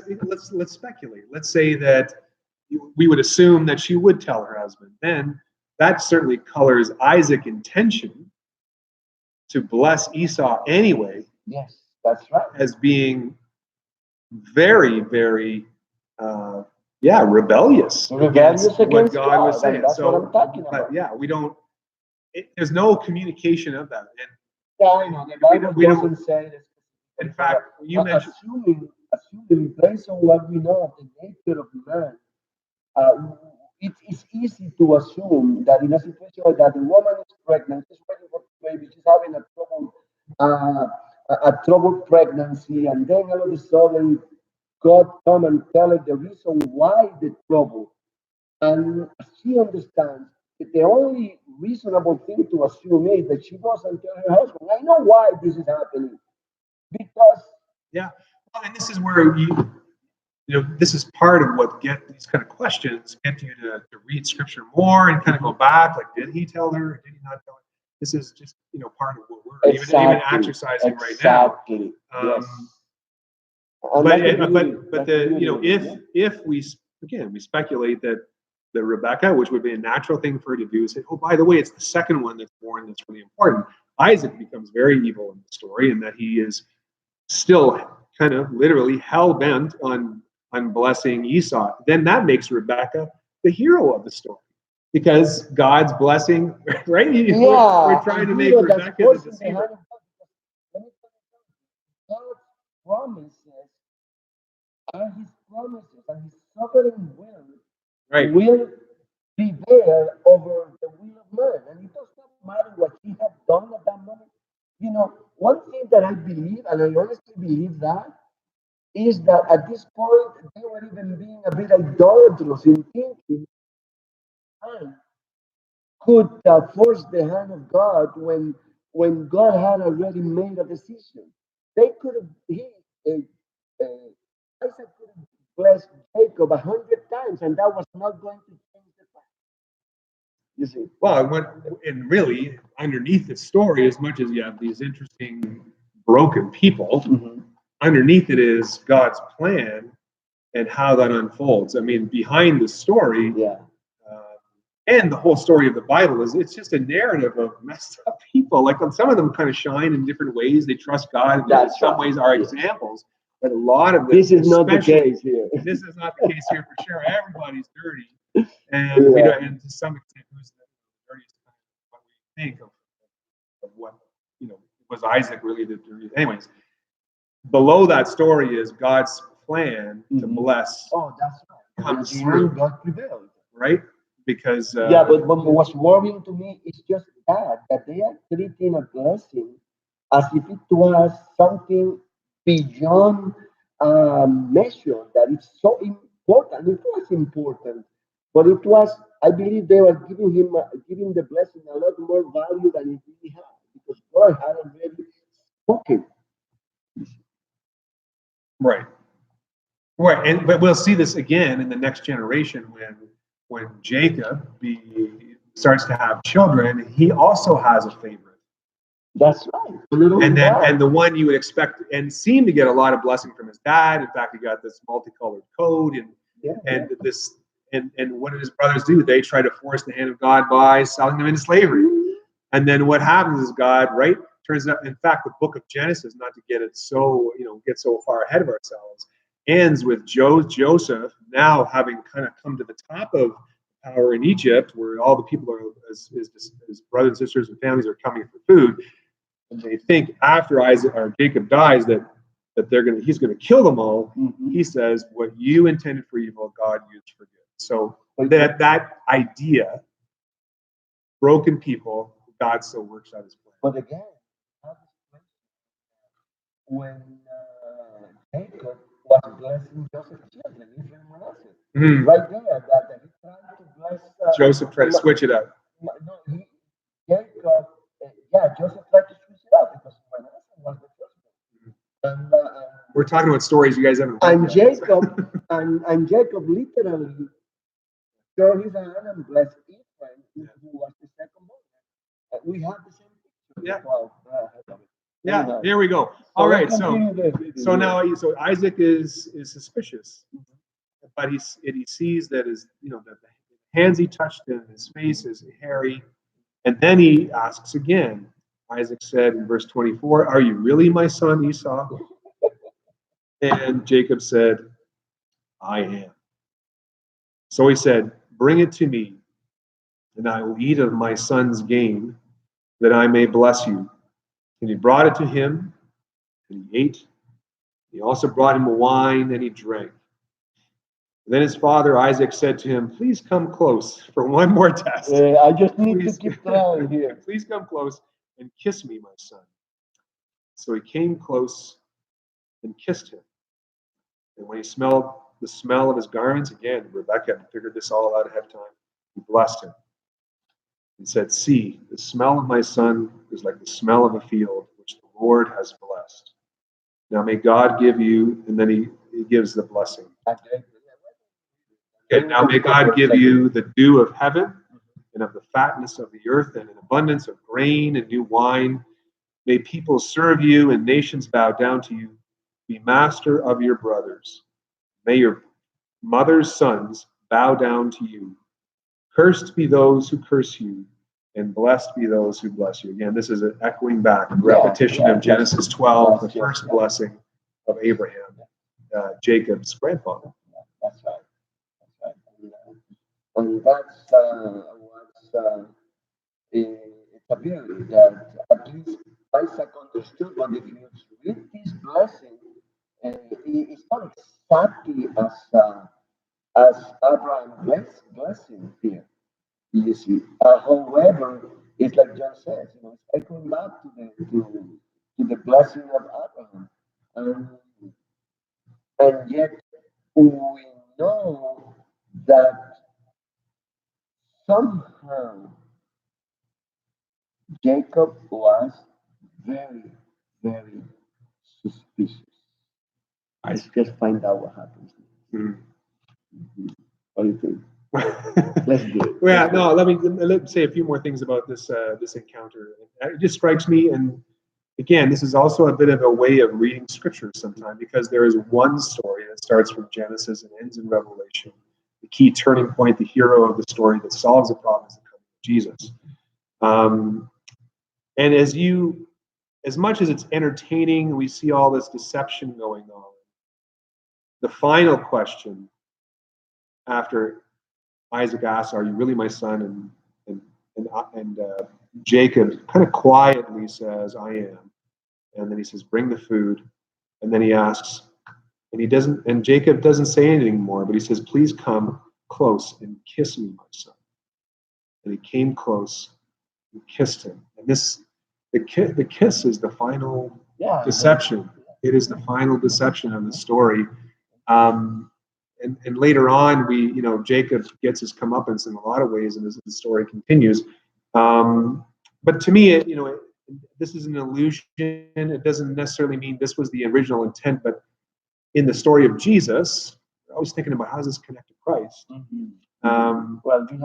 [SPEAKER 2] let's speculate. Let's say that we would assume that she would tell her husband. Then that certainly colors Isaac's intention to bless Esau anyway.
[SPEAKER 1] Yes, that's right.
[SPEAKER 2] As being very, very, rebellious against what God was saying.
[SPEAKER 1] That's what I'm talking about.
[SPEAKER 2] But yeah, we don't. There's no communication of that. And
[SPEAKER 1] yeah, I know. The Bible doesn't say this.
[SPEAKER 2] In fact, you mentioned
[SPEAKER 1] assuming based on what we know of the nature of man, it's easy to assume that in a situation like that, the woman is pregnant, she's waiting for the baby, she's having a troubled pregnancy, and then all of a sudden God come and tell her the reason why the trouble. And she understands that the only reasonable thing to assume is that she doesn't tell her husband, I know why this is happening. Because
[SPEAKER 2] Yeah. Well, and this is where this is part of what get these kind of questions get you to read scripture more and kind of go back. Like, did he tell her? Or did he not tell her? This is just part of what we're even exercising right now.
[SPEAKER 1] Yes.
[SPEAKER 2] But if we speculate that Rebecca, which would be a natural thing for her to do, say, oh, by the way, it's the second one that's born that's really important. Isaac becomes very evil in the story, and that he is still kind of literally hell bent on blessing Esau. Then that makes Rebecca the hero of the story, because God's blessing, right? We're trying to make Rebecca the deceiver.
[SPEAKER 1] God's promises are his promises, and his sovereign will prevail over the will of man. And it does not matter what he had done at that moment. One thing that I believe, and I honestly believe that, is that at this point they were even being a bit idolatrous in thinking and could force the hand of God when God had already made a decision. They could have Isaac could have blessed Jacob 100 times, and that was not going to change the fact. You see?
[SPEAKER 2] Well, and really, underneath the story, as much as you have these interesting broken people, underneath it is God's plan and how that unfolds. I mean, behind the story, and the whole story of the Bible it's just a narrative of messed up people. Like, some of them kind of shine in different ways. They trust God. In some ways are examples. But a lot of
[SPEAKER 1] this is not the case here.
[SPEAKER 2] This is not the case here for sure. Everybody's dirty, and we don't. And to some extent, who's the dirtiest? What we think of what was Isaac really the dirtiest? Anyways, below that story is God's plan to bless.
[SPEAKER 1] Oh, that's right.
[SPEAKER 2] Comes through.
[SPEAKER 1] God prevailed,
[SPEAKER 2] right? Because
[SPEAKER 1] but what was worrying to me is just that they are treating a blessing as if it was something beyond measure, that it's so important. It was important, but it was, I believe they were giving the blessing a lot more value than it really had, because God had already spoken.
[SPEAKER 2] Right, but we'll see this again in the next generation when Jacob starts to have children. He also has a favorite.
[SPEAKER 1] That's right.
[SPEAKER 2] And the one you would expect and seem to get a lot of blessing from his dad. In fact, he got this multicolored coat and what did his brothers do? They try to force the hand of God by selling them into slavery. And then what happens is God, turns out, in fact, the book of Genesis, not to get it get so far ahead of ourselves, ends with Joseph now having kind of come to the top of power in Egypt, where all the people his brothers and sisters and families are coming for food. And they think after Jacob dies that he's gonna kill them all. He says, "What you intended for evil, God used for good." So that idea, broken people, God still works out his plan.
[SPEAKER 1] But again, when Jacob was blessing Joseph's children, Ephraim and Manasseh, right there, that he tried to bless
[SPEAKER 2] Joseph tried to switch it up.
[SPEAKER 1] Joseph tried to switch it up because Manasseh was the first one.
[SPEAKER 2] We're talking about stories you guys haven't
[SPEAKER 1] read. And Jacob, and Jacob literally turned his hand and blessed Ephraim, who was the second one. We have the same picture.
[SPEAKER 2] Yeah. Here we go. All right. So now, Isaac is suspicious, but he sees that that the hands he touched in his face is hairy, and then he asks again. Isaac said in verse 24, "Are you really my son Esau?" And Jacob said, "I am." So he said, "Bring it to me, and I will eat of my son's gain, that I may bless you." And he brought it to him, and he ate. He also brought him wine, and he drank. And then his father Isaac said to him, "Please come close for one more test."
[SPEAKER 1] I just need to keep trying here.
[SPEAKER 2] "Please come close and kiss me, my son." So he came close and kissed him.
[SPEAKER 3] And when he smelled the smell of his garments, again, Rebekah had figured this all out ahead of time. He blessed him and said, "See, the smell of my son is like the smell of a field which the Lord has blessed. Now may God give you," and then he gives the blessing. Okay, "now may God give you the dew of heaven and of the fatness of the earth and an abundance of grain and new wine. May people serve you and nations bow down to you. Be master of your brothers. May your mother's sons bow down to you. Cursed be those who curse you, and blessed be those who bless you." Again, this is an echoing back, a repetition of Genesis 12, the first blessing of Abraham, Jacob's grandfather.
[SPEAKER 1] That's right. That's right. And that's what's it's a beauty that at least Isaac understood. But if you read this blessing, it's not exactly as Abraham blessing here. You see, however, it's like John says, it's echoing back to the blessing of Abraham, and yet we know that somehow Jacob was very, very suspicious. Let's just find out what happens.
[SPEAKER 3] Mm.
[SPEAKER 1] What do you think? Let's do it.
[SPEAKER 3] Well, no, let me say a few more things about this encounter. It just strikes me, and again, this is also a bit of a way of reading scripture sometimes, because there is one story that starts from Genesis and ends in Revelation. The key turning point, the hero of the story that solves the problem is the coming of Jesus. And as much as it's entertaining, we see all this deception going on. The final question after Isaac asks, "Are you really my son?" and Jacob kind of quietly says, "I am." And then he says, "Bring the food." And then he asks, and Jacob doesn't say anything more, but he says, "Please come close and kiss me, my son." And he came close and kissed him. And the kiss is the final deception. It is the final deception of the story. And later on, Jacob gets his comeuppance in a lot of ways, and as the story continues. But to me, this is an illusion. It doesn't necessarily mean this was the original intent. But in the story of Jesus, I was thinking about how does this connect to Christ?
[SPEAKER 1] Mm-hmm. Well, we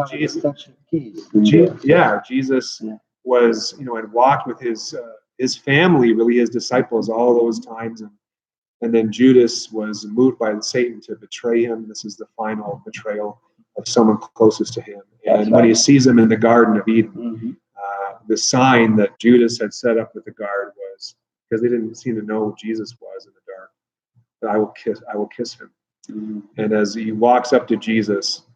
[SPEAKER 1] have
[SPEAKER 3] Jesus was, had walked with his family, really his disciples, all those times, and then Judas was moved by Satan to betray him. This is the final betrayal of someone closest to him. And when he sees him in the Garden of Eden, the sign that Judas had set up with the guard was, because they didn't seem to know who Jesus was in the dark, that I will kiss him. Mm-hmm. And as he walks up to Jesus,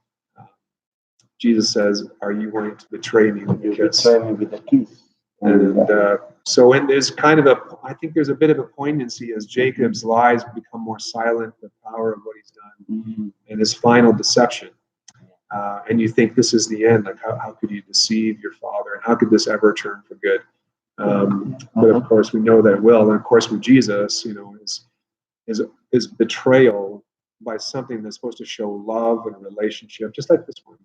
[SPEAKER 3] Jesus says, "Are you going to betray me with a kiss?"
[SPEAKER 1] Betray me with a kiss.
[SPEAKER 3] And so there's I think there's a bit of a poignancy as Jacob's lies become more silent, the power of what he's done, and his final deception. And you think this is the end, like how could you deceive your father, and how could this ever turn for good? But of course we know that it will. And of course with Jesus, his betrayal by something that's supposed to show love and relationship, just like this one.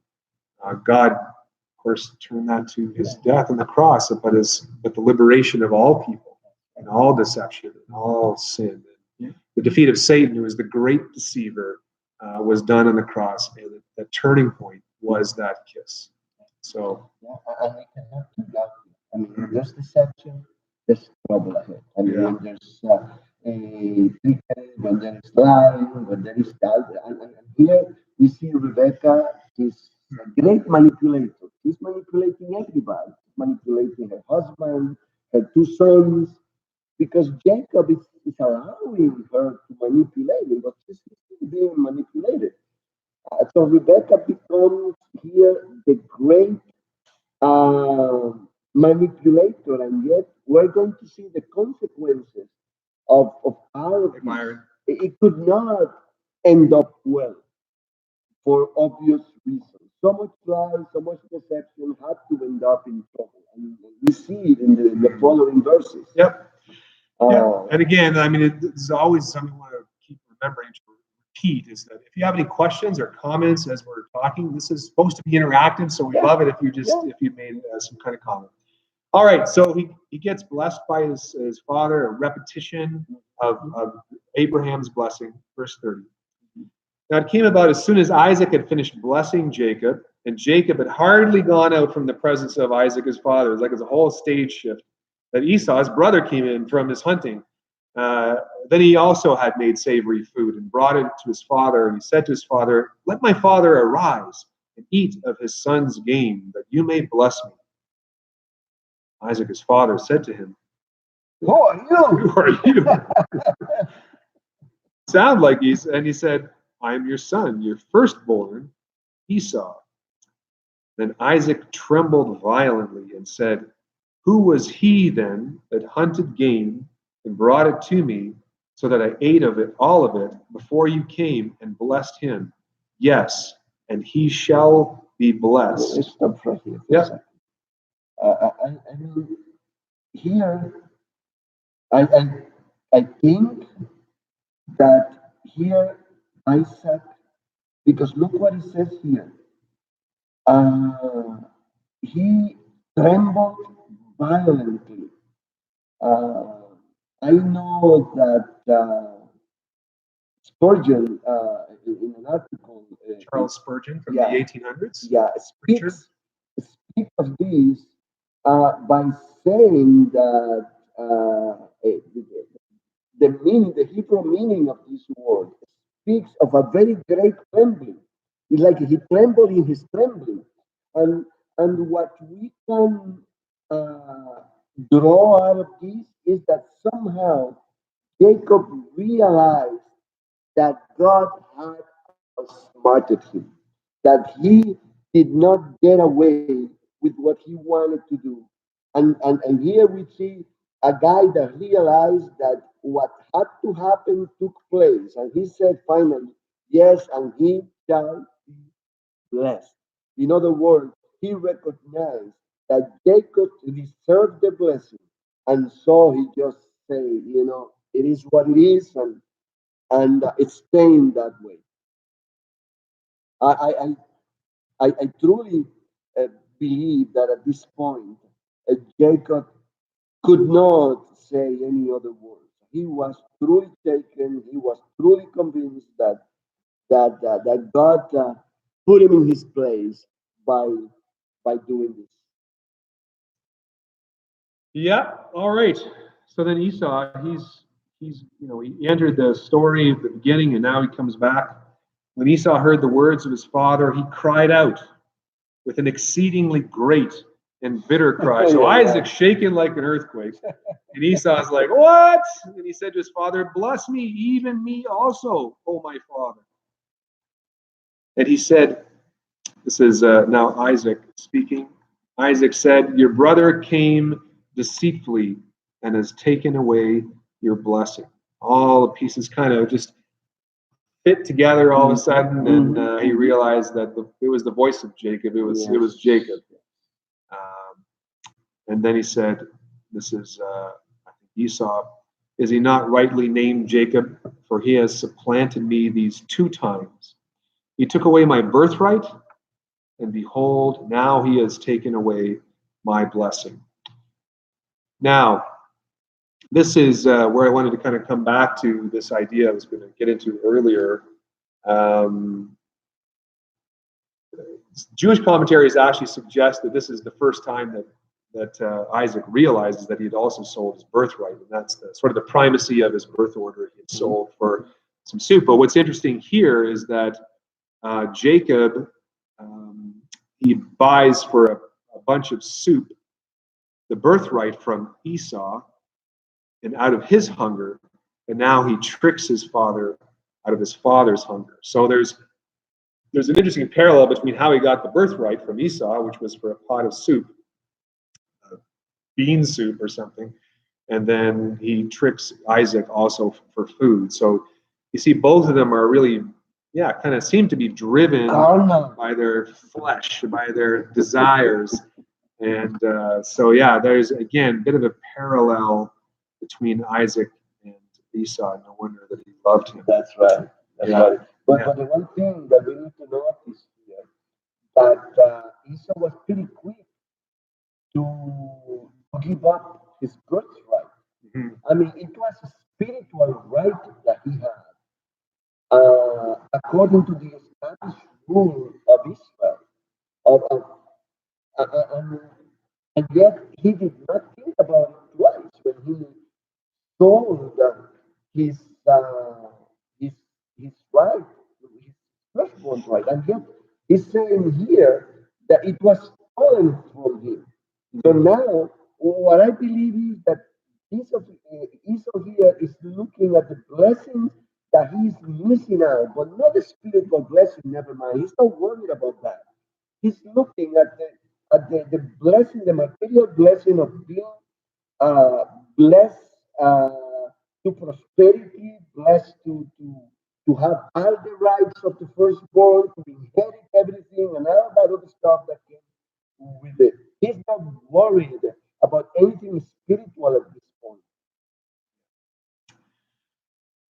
[SPEAKER 3] God, of course, turned that to his death on the cross, but the liberation of all people and all deception and all sin. The defeat of Satan, who was the great deceiver, was done on the cross, and the turning point was that kiss. So,
[SPEAKER 1] and we cannot do that. I mean, there's deception, there's trouble ahead. I mean, there's trickery, when there is lying, when there is doubt, and here we see Rebecca is a great manipulator. She's manipulating everybody. She's manipulating her husband, her two sons, because Jacob is allowing her to manipulate him, but she's still being manipulated. So Rebecca becomes here the great manipulator, and yet we're going to see the consequences of our. It could not end up well for obvious reasons. So much lies, so much deception had to end up in trouble. And we see it in the following verses.
[SPEAKER 3] Yep. And again, I mean, it's always something we want to keep remembering. repeat is that if you have any questions or comments as we're talking, this is supposed to be interactive, so we love it if you just if you made some kind of comment. All right, so he gets blessed by his father, a repetition of Abraham's blessing, verse 30. Now it came about as soon as Isaac had finished blessing Jacob, and Jacob had hardly gone out from the presence of Isaac his father. It was like it's a whole stage shift, that Esau, his brother, came in from his hunting. Then he also had made savory food and brought it to his father, and he said to his father, "Let my father arise and eat of his son's game, that you may bless me." Isaac his father said to him,
[SPEAKER 1] Who are you?
[SPEAKER 3] "Who are you?" Sound like and he said, "I am your son, your firstborn, Esau." Then Isaac trembled violently and said, "Who was he then that hunted game and brought it to me, so that I ate of it, all of it, before you came and blessed him? Yes, and he shall be blessed."
[SPEAKER 1] Stop right here.
[SPEAKER 3] Yeah.
[SPEAKER 1] I mean, here, I think that here Isaac, because look what it says here. He trembled violently. I know that Spurgeon, in an article,
[SPEAKER 3] Charles Spurgeon from
[SPEAKER 1] yeah.
[SPEAKER 3] the 1800s.
[SPEAKER 1] yeah,
[SPEAKER 3] Preacher.
[SPEAKER 1] speaks of this by saying that the meaning, the Hebrew meaning of this word speaks of a very great trembling. It's like he trembled in his trembling. And what we can draw out of this is that somehow Jacob realized that God had outsmarted him, that he did not get away with what he wanted to do. And here we see a guy that realized that what had to happen took place. And he said finally, yes, and he shall be blessed. In other words, he recognized that Jacob deserved the blessing. And so he just say, it is what it is, and it's staying that way. I, I truly believe that at this point, Jacob could not say any other words. He was truly taken. He was truly convinced that God put him in his place by doing this.
[SPEAKER 3] Yeah. All right. So then Esau, he entered the story at the beginning, and now he comes back. When Esau heard the words of his father, he cried out with an exceedingly great and bitter cry. So Isaac's shaken like an earthquake, and Esau's like, "What?" And he said to his father, "Bless me, even me also, O my father." And he said, this is now Isaac speaking. Isaac said, "Your brother came deceitfully and has taken away your blessing." All the pieces kind of just fit together all of a sudden, and he realized that it was the voice of Jacob. It was Jacob. And then he said, "This is I think Esau. Is he not rightly named Jacob? For he has supplanted me these 2 times. He took away my birthright, and behold, now he has taken away my blessing." Now, this is where I wanted to kind of come back to this idea I was going to get into earlier. Jewish commentaries actually suggest that this is the first time that Isaac realizes that he had also sold his birthright, and that's sort of the primacy of his birth order. He had sold for some soup. But what's interesting here is that Jacob, he buys for a bunch of soup the birthright from Esau, and out of his hunger, and now he tricks his father out of his father's hunger. So there's an interesting parallel between how he got the birthright from Esau, which was for a pot of soup, bean soup or something, and then he tricks Isaac also for food. So you see, both of them are really, kind of seem to be driven by their flesh, by their desires. And so, there's, again, a bit of a parallel between Isaac and Esau. No wonder that he loved him.
[SPEAKER 1] That's right. That's
[SPEAKER 3] Yeah.
[SPEAKER 1] right. But,
[SPEAKER 3] Yeah.
[SPEAKER 1] but the one thing that we need to notice here that Esau was pretty quick to give up his birthright.
[SPEAKER 3] Mhm.
[SPEAKER 1] I mean, it was a spiritual right that he had, according to the established rule of Israel. And, and yet he did not think about it twice when he sold his uh, his his right, his firstborn right, and yet he's saying here that it was stolen from him. So now, what I believe is that Esau here is looking at the blessings that he's missing out, but not the spiritual blessing. Never mind, he's not worried about that. He's looking at the blessing, the material blessing of being uh, blessed to prosperity, blessed to have all the rights of the firstborn, to inherit everything, and all that other stuff that came with it. He's not worried about anything spiritual at this point.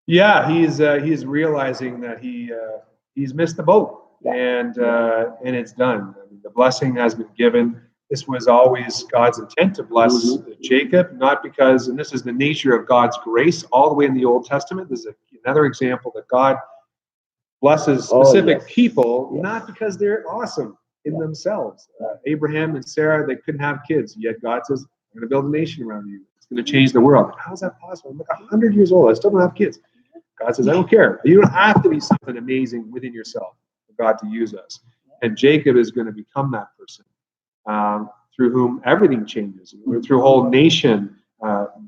[SPEAKER 3] Yeah, he's realizing that he's missed the boat, and it's done. I mean, the blessing has been given. This was always God's intent to bless Jacob, not because, and this is the nature of God's grace all the way in the Old Testament. This is another example that God blesses specific people, not because they're awesome in themselves. Abraham and Sarah, they couldn't have kids, yet God says, "I'm going to build a nation around you. It's going to change the world." How is that possible? I'm like 100 years old. I still don't have kids. God says, "I don't care. You don't have to be something amazing within yourself for God to use us." And Jacob is going to become that person through whom everything changes, through a whole nation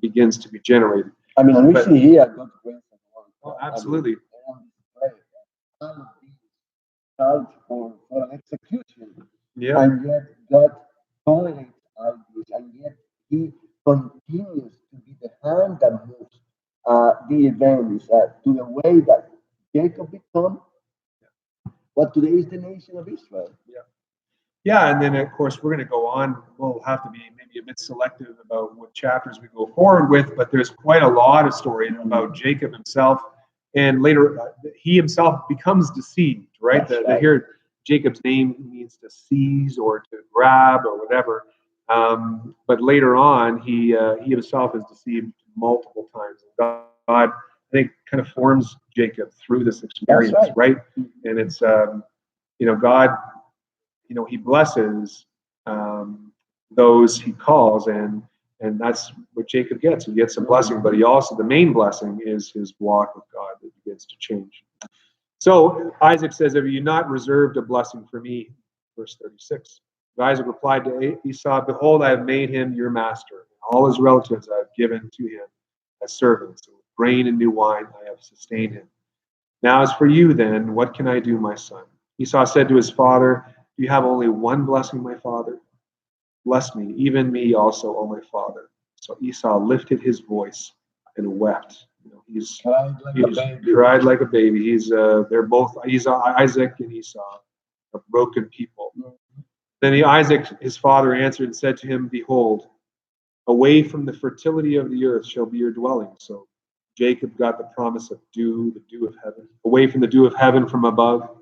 [SPEAKER 3] begins to be generated.
[SPEAKER 1] I mean, and we see here God's grace and
[SPEAKER 3] Oh, absolutely.
[SPEAKER 1] all of these called for an execution.
[SPEAKER 3] Yeah.
[SPEAKER 1] And yet God tolerates all this, and yet He continues to be the hand that moves the events to the way that Jacob become what today is the nation of Israel.
[SPEAKER 3] Yeah, and then of course we're going to go on. We'll have to be maybe a bit selective about what chapters we go forward with, but there's quite a lot of story about Jacob himself, and later he himself becomes deceived. Right? Here, Jacob's name means to seize or to grab or whatever. But later on, he himself is deceived multiple times. God, I think, kind of forms Jacob through this experience, right? And it's God. He blesses those he calls, and that's what Jacob gets. He gets a blessing, but he also, the main blessing is his walk with God that begins to change. So Isaac says, "Have you not reserved a blessing for me?" Verse 36. Isaac replied to Esau, "Behold, I have made him your master. All his relatives I have given to him as servants. And with grain and new wine I have sustained him. Now as for you then, what can I do, my son?" Esau said to his father, "Do you have only one blessing, my father? Bless me, even me also, O my father." So Esau lifted his voice and wept. He's cried like a baby. They're both Isaac and Esau are broken people. Then Isaac, his father, answered and said to him, "Behold, away from the fertility of the earth shall be your dwelling." So Jacob got the promise of dew, the dew of heaven. Away from the dew of heaven from above.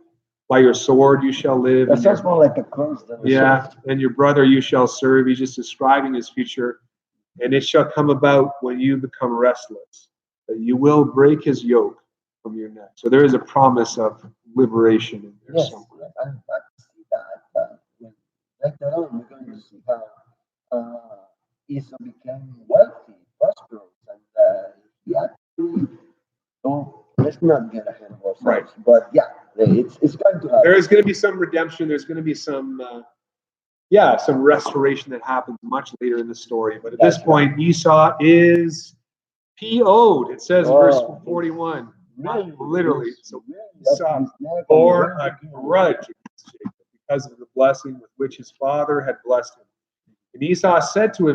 [SPEAKER 3] By your sword you shall live.
[SPEAKER 1] That sounds more like a curse than a
[SPEAKER 3] Yeah, and your brother you shall serve. He's just describing his future. "And it shall come about when you become restless, that you will break his yoke from your neck." So there is a promise of liberation in there somewhere.
[SPEAKER 1] And I see that later on we're going to see how Esau became wealthy, prosperous, and he actually. Oh, let's not get ahead of ourselves.
[SPEAKER 3] Right.
[SPEAKER 1] But yeah, it's going to happen.
[SPEAKER 3] There is going to be some redemption. There's going to be some restoration that happens much later in the story. But at this point, Esau is PO'd. It says in verse 41.
[SPEAKER 1] Really,
[SPEAKER 3] Literally. So
[SPEAKER 1] really,
[SPEAKER 3] Esau bore a grudge against Jacob because of the blessing with which his father had blessed him. And Esau said to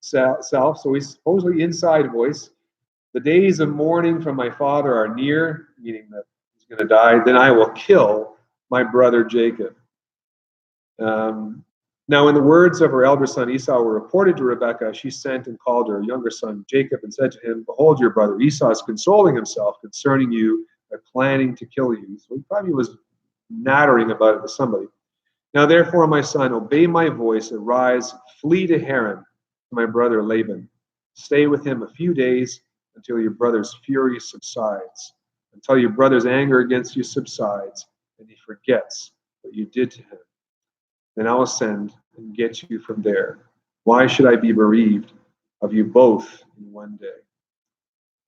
[SPEAKER 3] himself, so he's supposedly inside voice, "The days of mourning from my father are near," meaning that he's going to die. "Then I will kill my brother Jacob." Now, when the words of her elder son Esau were reported to Rebekah, she sent and called her younger son Jacob and said to him, "Behold, your brother Esau is consoling himself concerning you planning to kill you. So he probably was nattering about it to somebody. Now therefore, my son, obey my voice, arise, flee to Haran, to my brother Laban. Stay with him a few days until your brother's fury subsides, until your brother's anger against you subsides, and he forgets what you did to him. Then I will send and get you from there. Why should I be bereaved of you both in one day?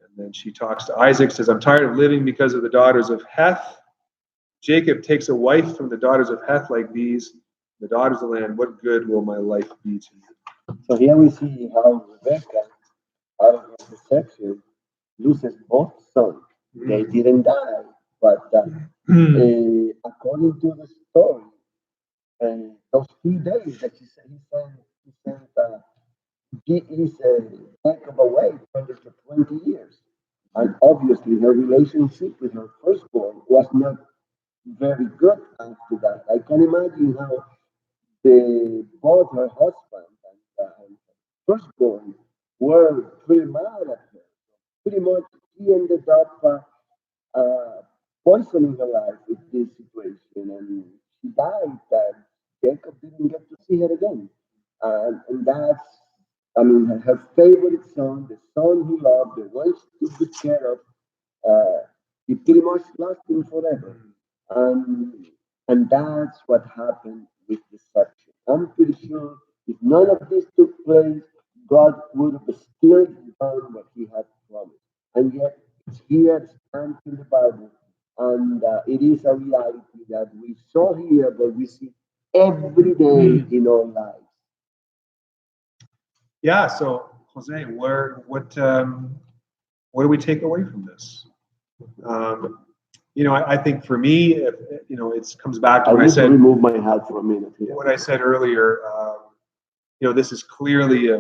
[SPEAKER 3] And then she talks to Isaac, says, I'm tired of living because of the daughters of Heth. Jacob takes a wife from the daughters of Heth like these, the daughters of the land. What good will my life be to you?
[SPEAKER 1] So here we see how Rebecca, out of her deception, loses both sons. They didn't die, but according to the story, those 3 days that he sent Jacob away turned into 20 years. And obviously her relationship with her firstborn was not very good thanks to that. I can imagine how both her husband and firstborn were pretty mad at her. Pretty much he ended up poisoning her life with this situation, and she died. And Jacob didn't get to see her again. And that's, I mean, her favorite son, the son he loved, the one she took good care of, he pretty much lost him forever. And that's what happened with deception. I'm pretty sure if none of this took place, God would have still done what he had promised. And yet, it's here, it stands in the Bible. And it is a reality that we saw here, but we see every day in our lives.
[SPEAKER 3] Yeah. So Jose, what do we take away from this? I think for me, it comes back to
[SPEAKER 1] I
[SPEAKER 3] what I
[SPEAKER 1] need to
[SPEAKER 3] said.
[SPEAKER 1] remove my hat for a minute here.
[SPEAKER 3] What I said earlier. This is clearly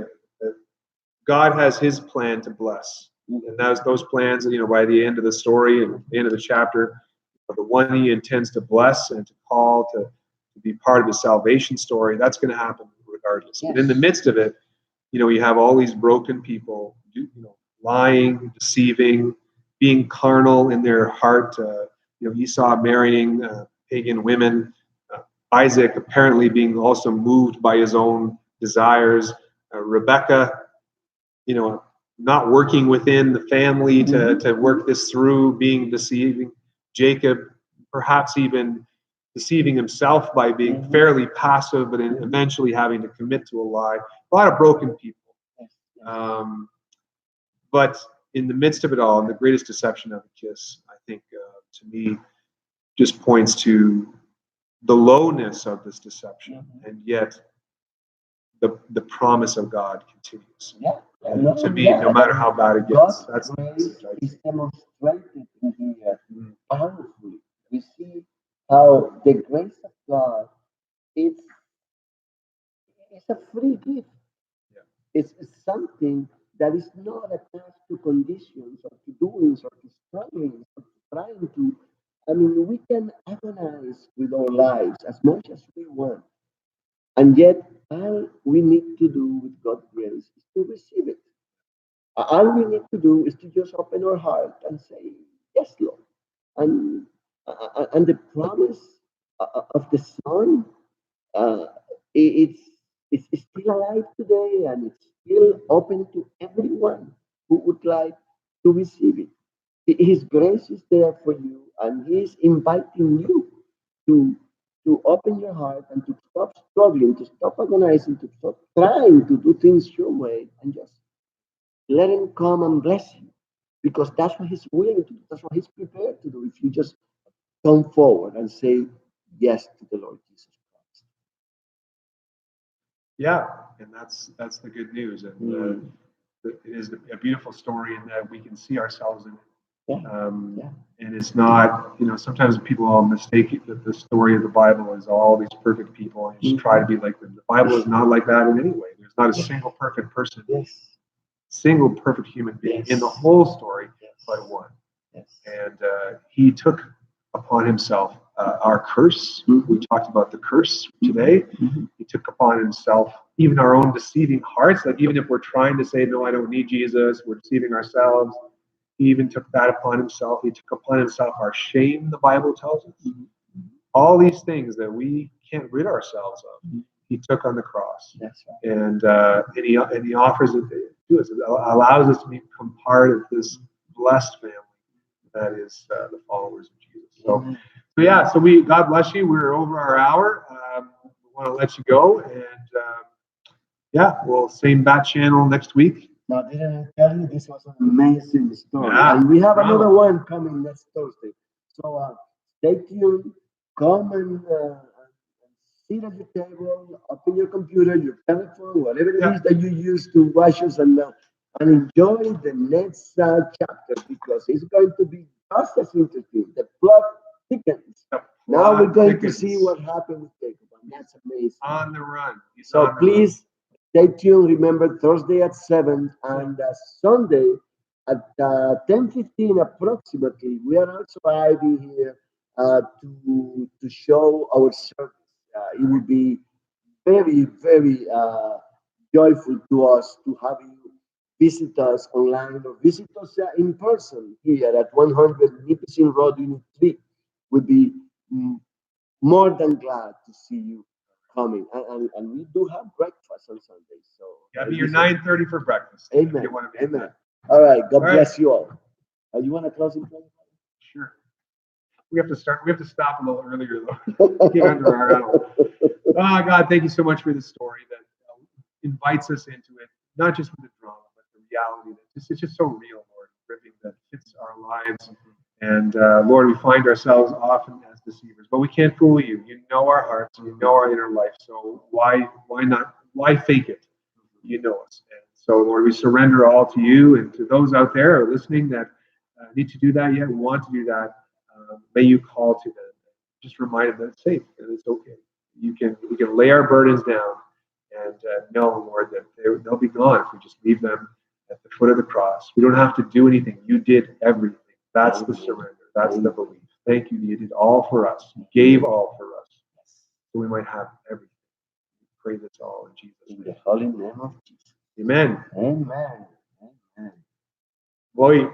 [SPEAKER 3] God has His plan to bless, and those plans. By the end of the story and the end of the chapter, the one He intends to bless and to call to be part of the salvation story. That's going to happen regardless.
[SPEAKER 1] Yes.
[SPEAKER 3] But in the midst of it, you have all these broken people, lying, deceiving, being carnal in their heart. Esau marrying pagan women. Isaac apparently being also moved by his own desires. Rebecca, not working within the family to work this through, being deceiving. Jacob, perhaps even deceiving himself by being fairly passive, but eventually having to commit to a lie. A lot of broken people. But in the midst of it all, and the greatest deception of a kiss, I think, to me, just points to the lowness of this deception, and yet the promise of God continues.
[SPEAKER 1] Yeah.
[SPEAKER 3] And to me, no matter how bad it gets, that's the message I
[SPEAKER 1] is
[SPEAKER 3] think.
[SPEAKER 1] demonstrated in here powerfully. We see how the grace of God it's a free gift.
[SPEAKER 3] Yeah.
[SPEAKER 1] It's something that is not attached to conditions or to doings or to strugglings or to trying to. I mean, we can agonize with our lives as much as we want. And yet, all we need to do with God's grace is to receive it. All we need to do is to just open our heart and say, Yes, Lord. And the promise of the Son, uh, it's still alive today, and it's still open to everyone who would like to receive it. His grace is there for you, and He's inviting you to open your heart and to stop struggling, to stop agonizing, to stop trying to do things your way, and just let Him come and bless you, because that's what He's willing to do. That's what He's prepared to do. If you just come forward and say yes to the Lord Jesus Christ.
[SPEAKER 3] Yeah, and that's the good news, and it is a beautiful story in that we can see ourselves in it. And it's not, sometimes people all mistake it that the story of the Bible is all these perfect people and just try to be like them. The Bible is not like that in any way. There's not a single perfect person, single perfect human being in the whole story, but one. And He took upon Himself our curse. We talked about the curse today. He took upon Himself even our own deceiving hearts. Like even if we're trying to say, no, I don't need Jesus, we're deceiving ourselves. He even took that upon himself. He took upon himself our shame, the Bible tells us. All these things that we can't rid ourselves of, he took on the cross.
[SPEAKER 1] That's right.
[SPEAKER 3] And he offers it to us. It allows us to become part of this blessed family that is the followers of Jesus. So yeah, so God bless you. We're over our hour. We want to let you go, and yeah, we'll same bat channel next week.
[SPEAKER 1] Now, didn't I tell you this was an amazing story?
[SPEAKER 3] Yeah,
[SPEAKER 1] And we have
[SPEAKER 3] bravo.
[SPEAKER 1] another one coming next Thursday. So stay tuned. Come and sit at your table, open your computer, your telephone, whatever it is that you use to watch us, and enjoy the next chapter, because it's going to be just as interesting. The plot thickens. Now we're going to see what happened with Jacob, and that's amazing.
[SPEAKER 3] On the run.
[SPEAKER 1] So please stay tuned. Remember, Thursday at 7 and Sunday at 10:15 approximately. We are also arriving here to show our service. It will be very, very joyful to us to have you visit us online or visit us in person here at 100 Nipissing Road, Unit 3. We'll be more than glad to see you coming. And we do have breakfast on Sundays. So
[SPEAKER 3] gotta be your 9:30 for breakfast.
[SPEAKER 1] Amen. Amen. All right. God bless you all. You want to close it?
[SPEAKER 3] Sure. We have to stop a little earlier though. Get under our hour. Oh God, thank you so much for this story that invites us into it, not just with the drama, but the reality that it's just so real, Lord, living that fits our lives. And Lord, we find ourselves often as deceivers, but we can't fool you. You know our hearts, you know our inner life. So why fake it? You know us. And so, Lord, we surrender all to you, and to those out there listening that need to do that yet, want to do that. May you call to them. Just remind them that it's safe and it's okay. We can lay our burdens down and know, Lord, that they'll be gone if we just leave them at the foot of the cross. We don't have to do anything. You did everything. That's the surrender. That's the belief. Thank you. You did all for us. You gave all for us, so we might have everything. We pray this all in Jesus' name.
[SPEAKER 1] In the holy name of Jesus.
[SPEAKER 3] Amen.
[SPEAKER 1] Amen. Amen.
[SPEAKER 3] Boy.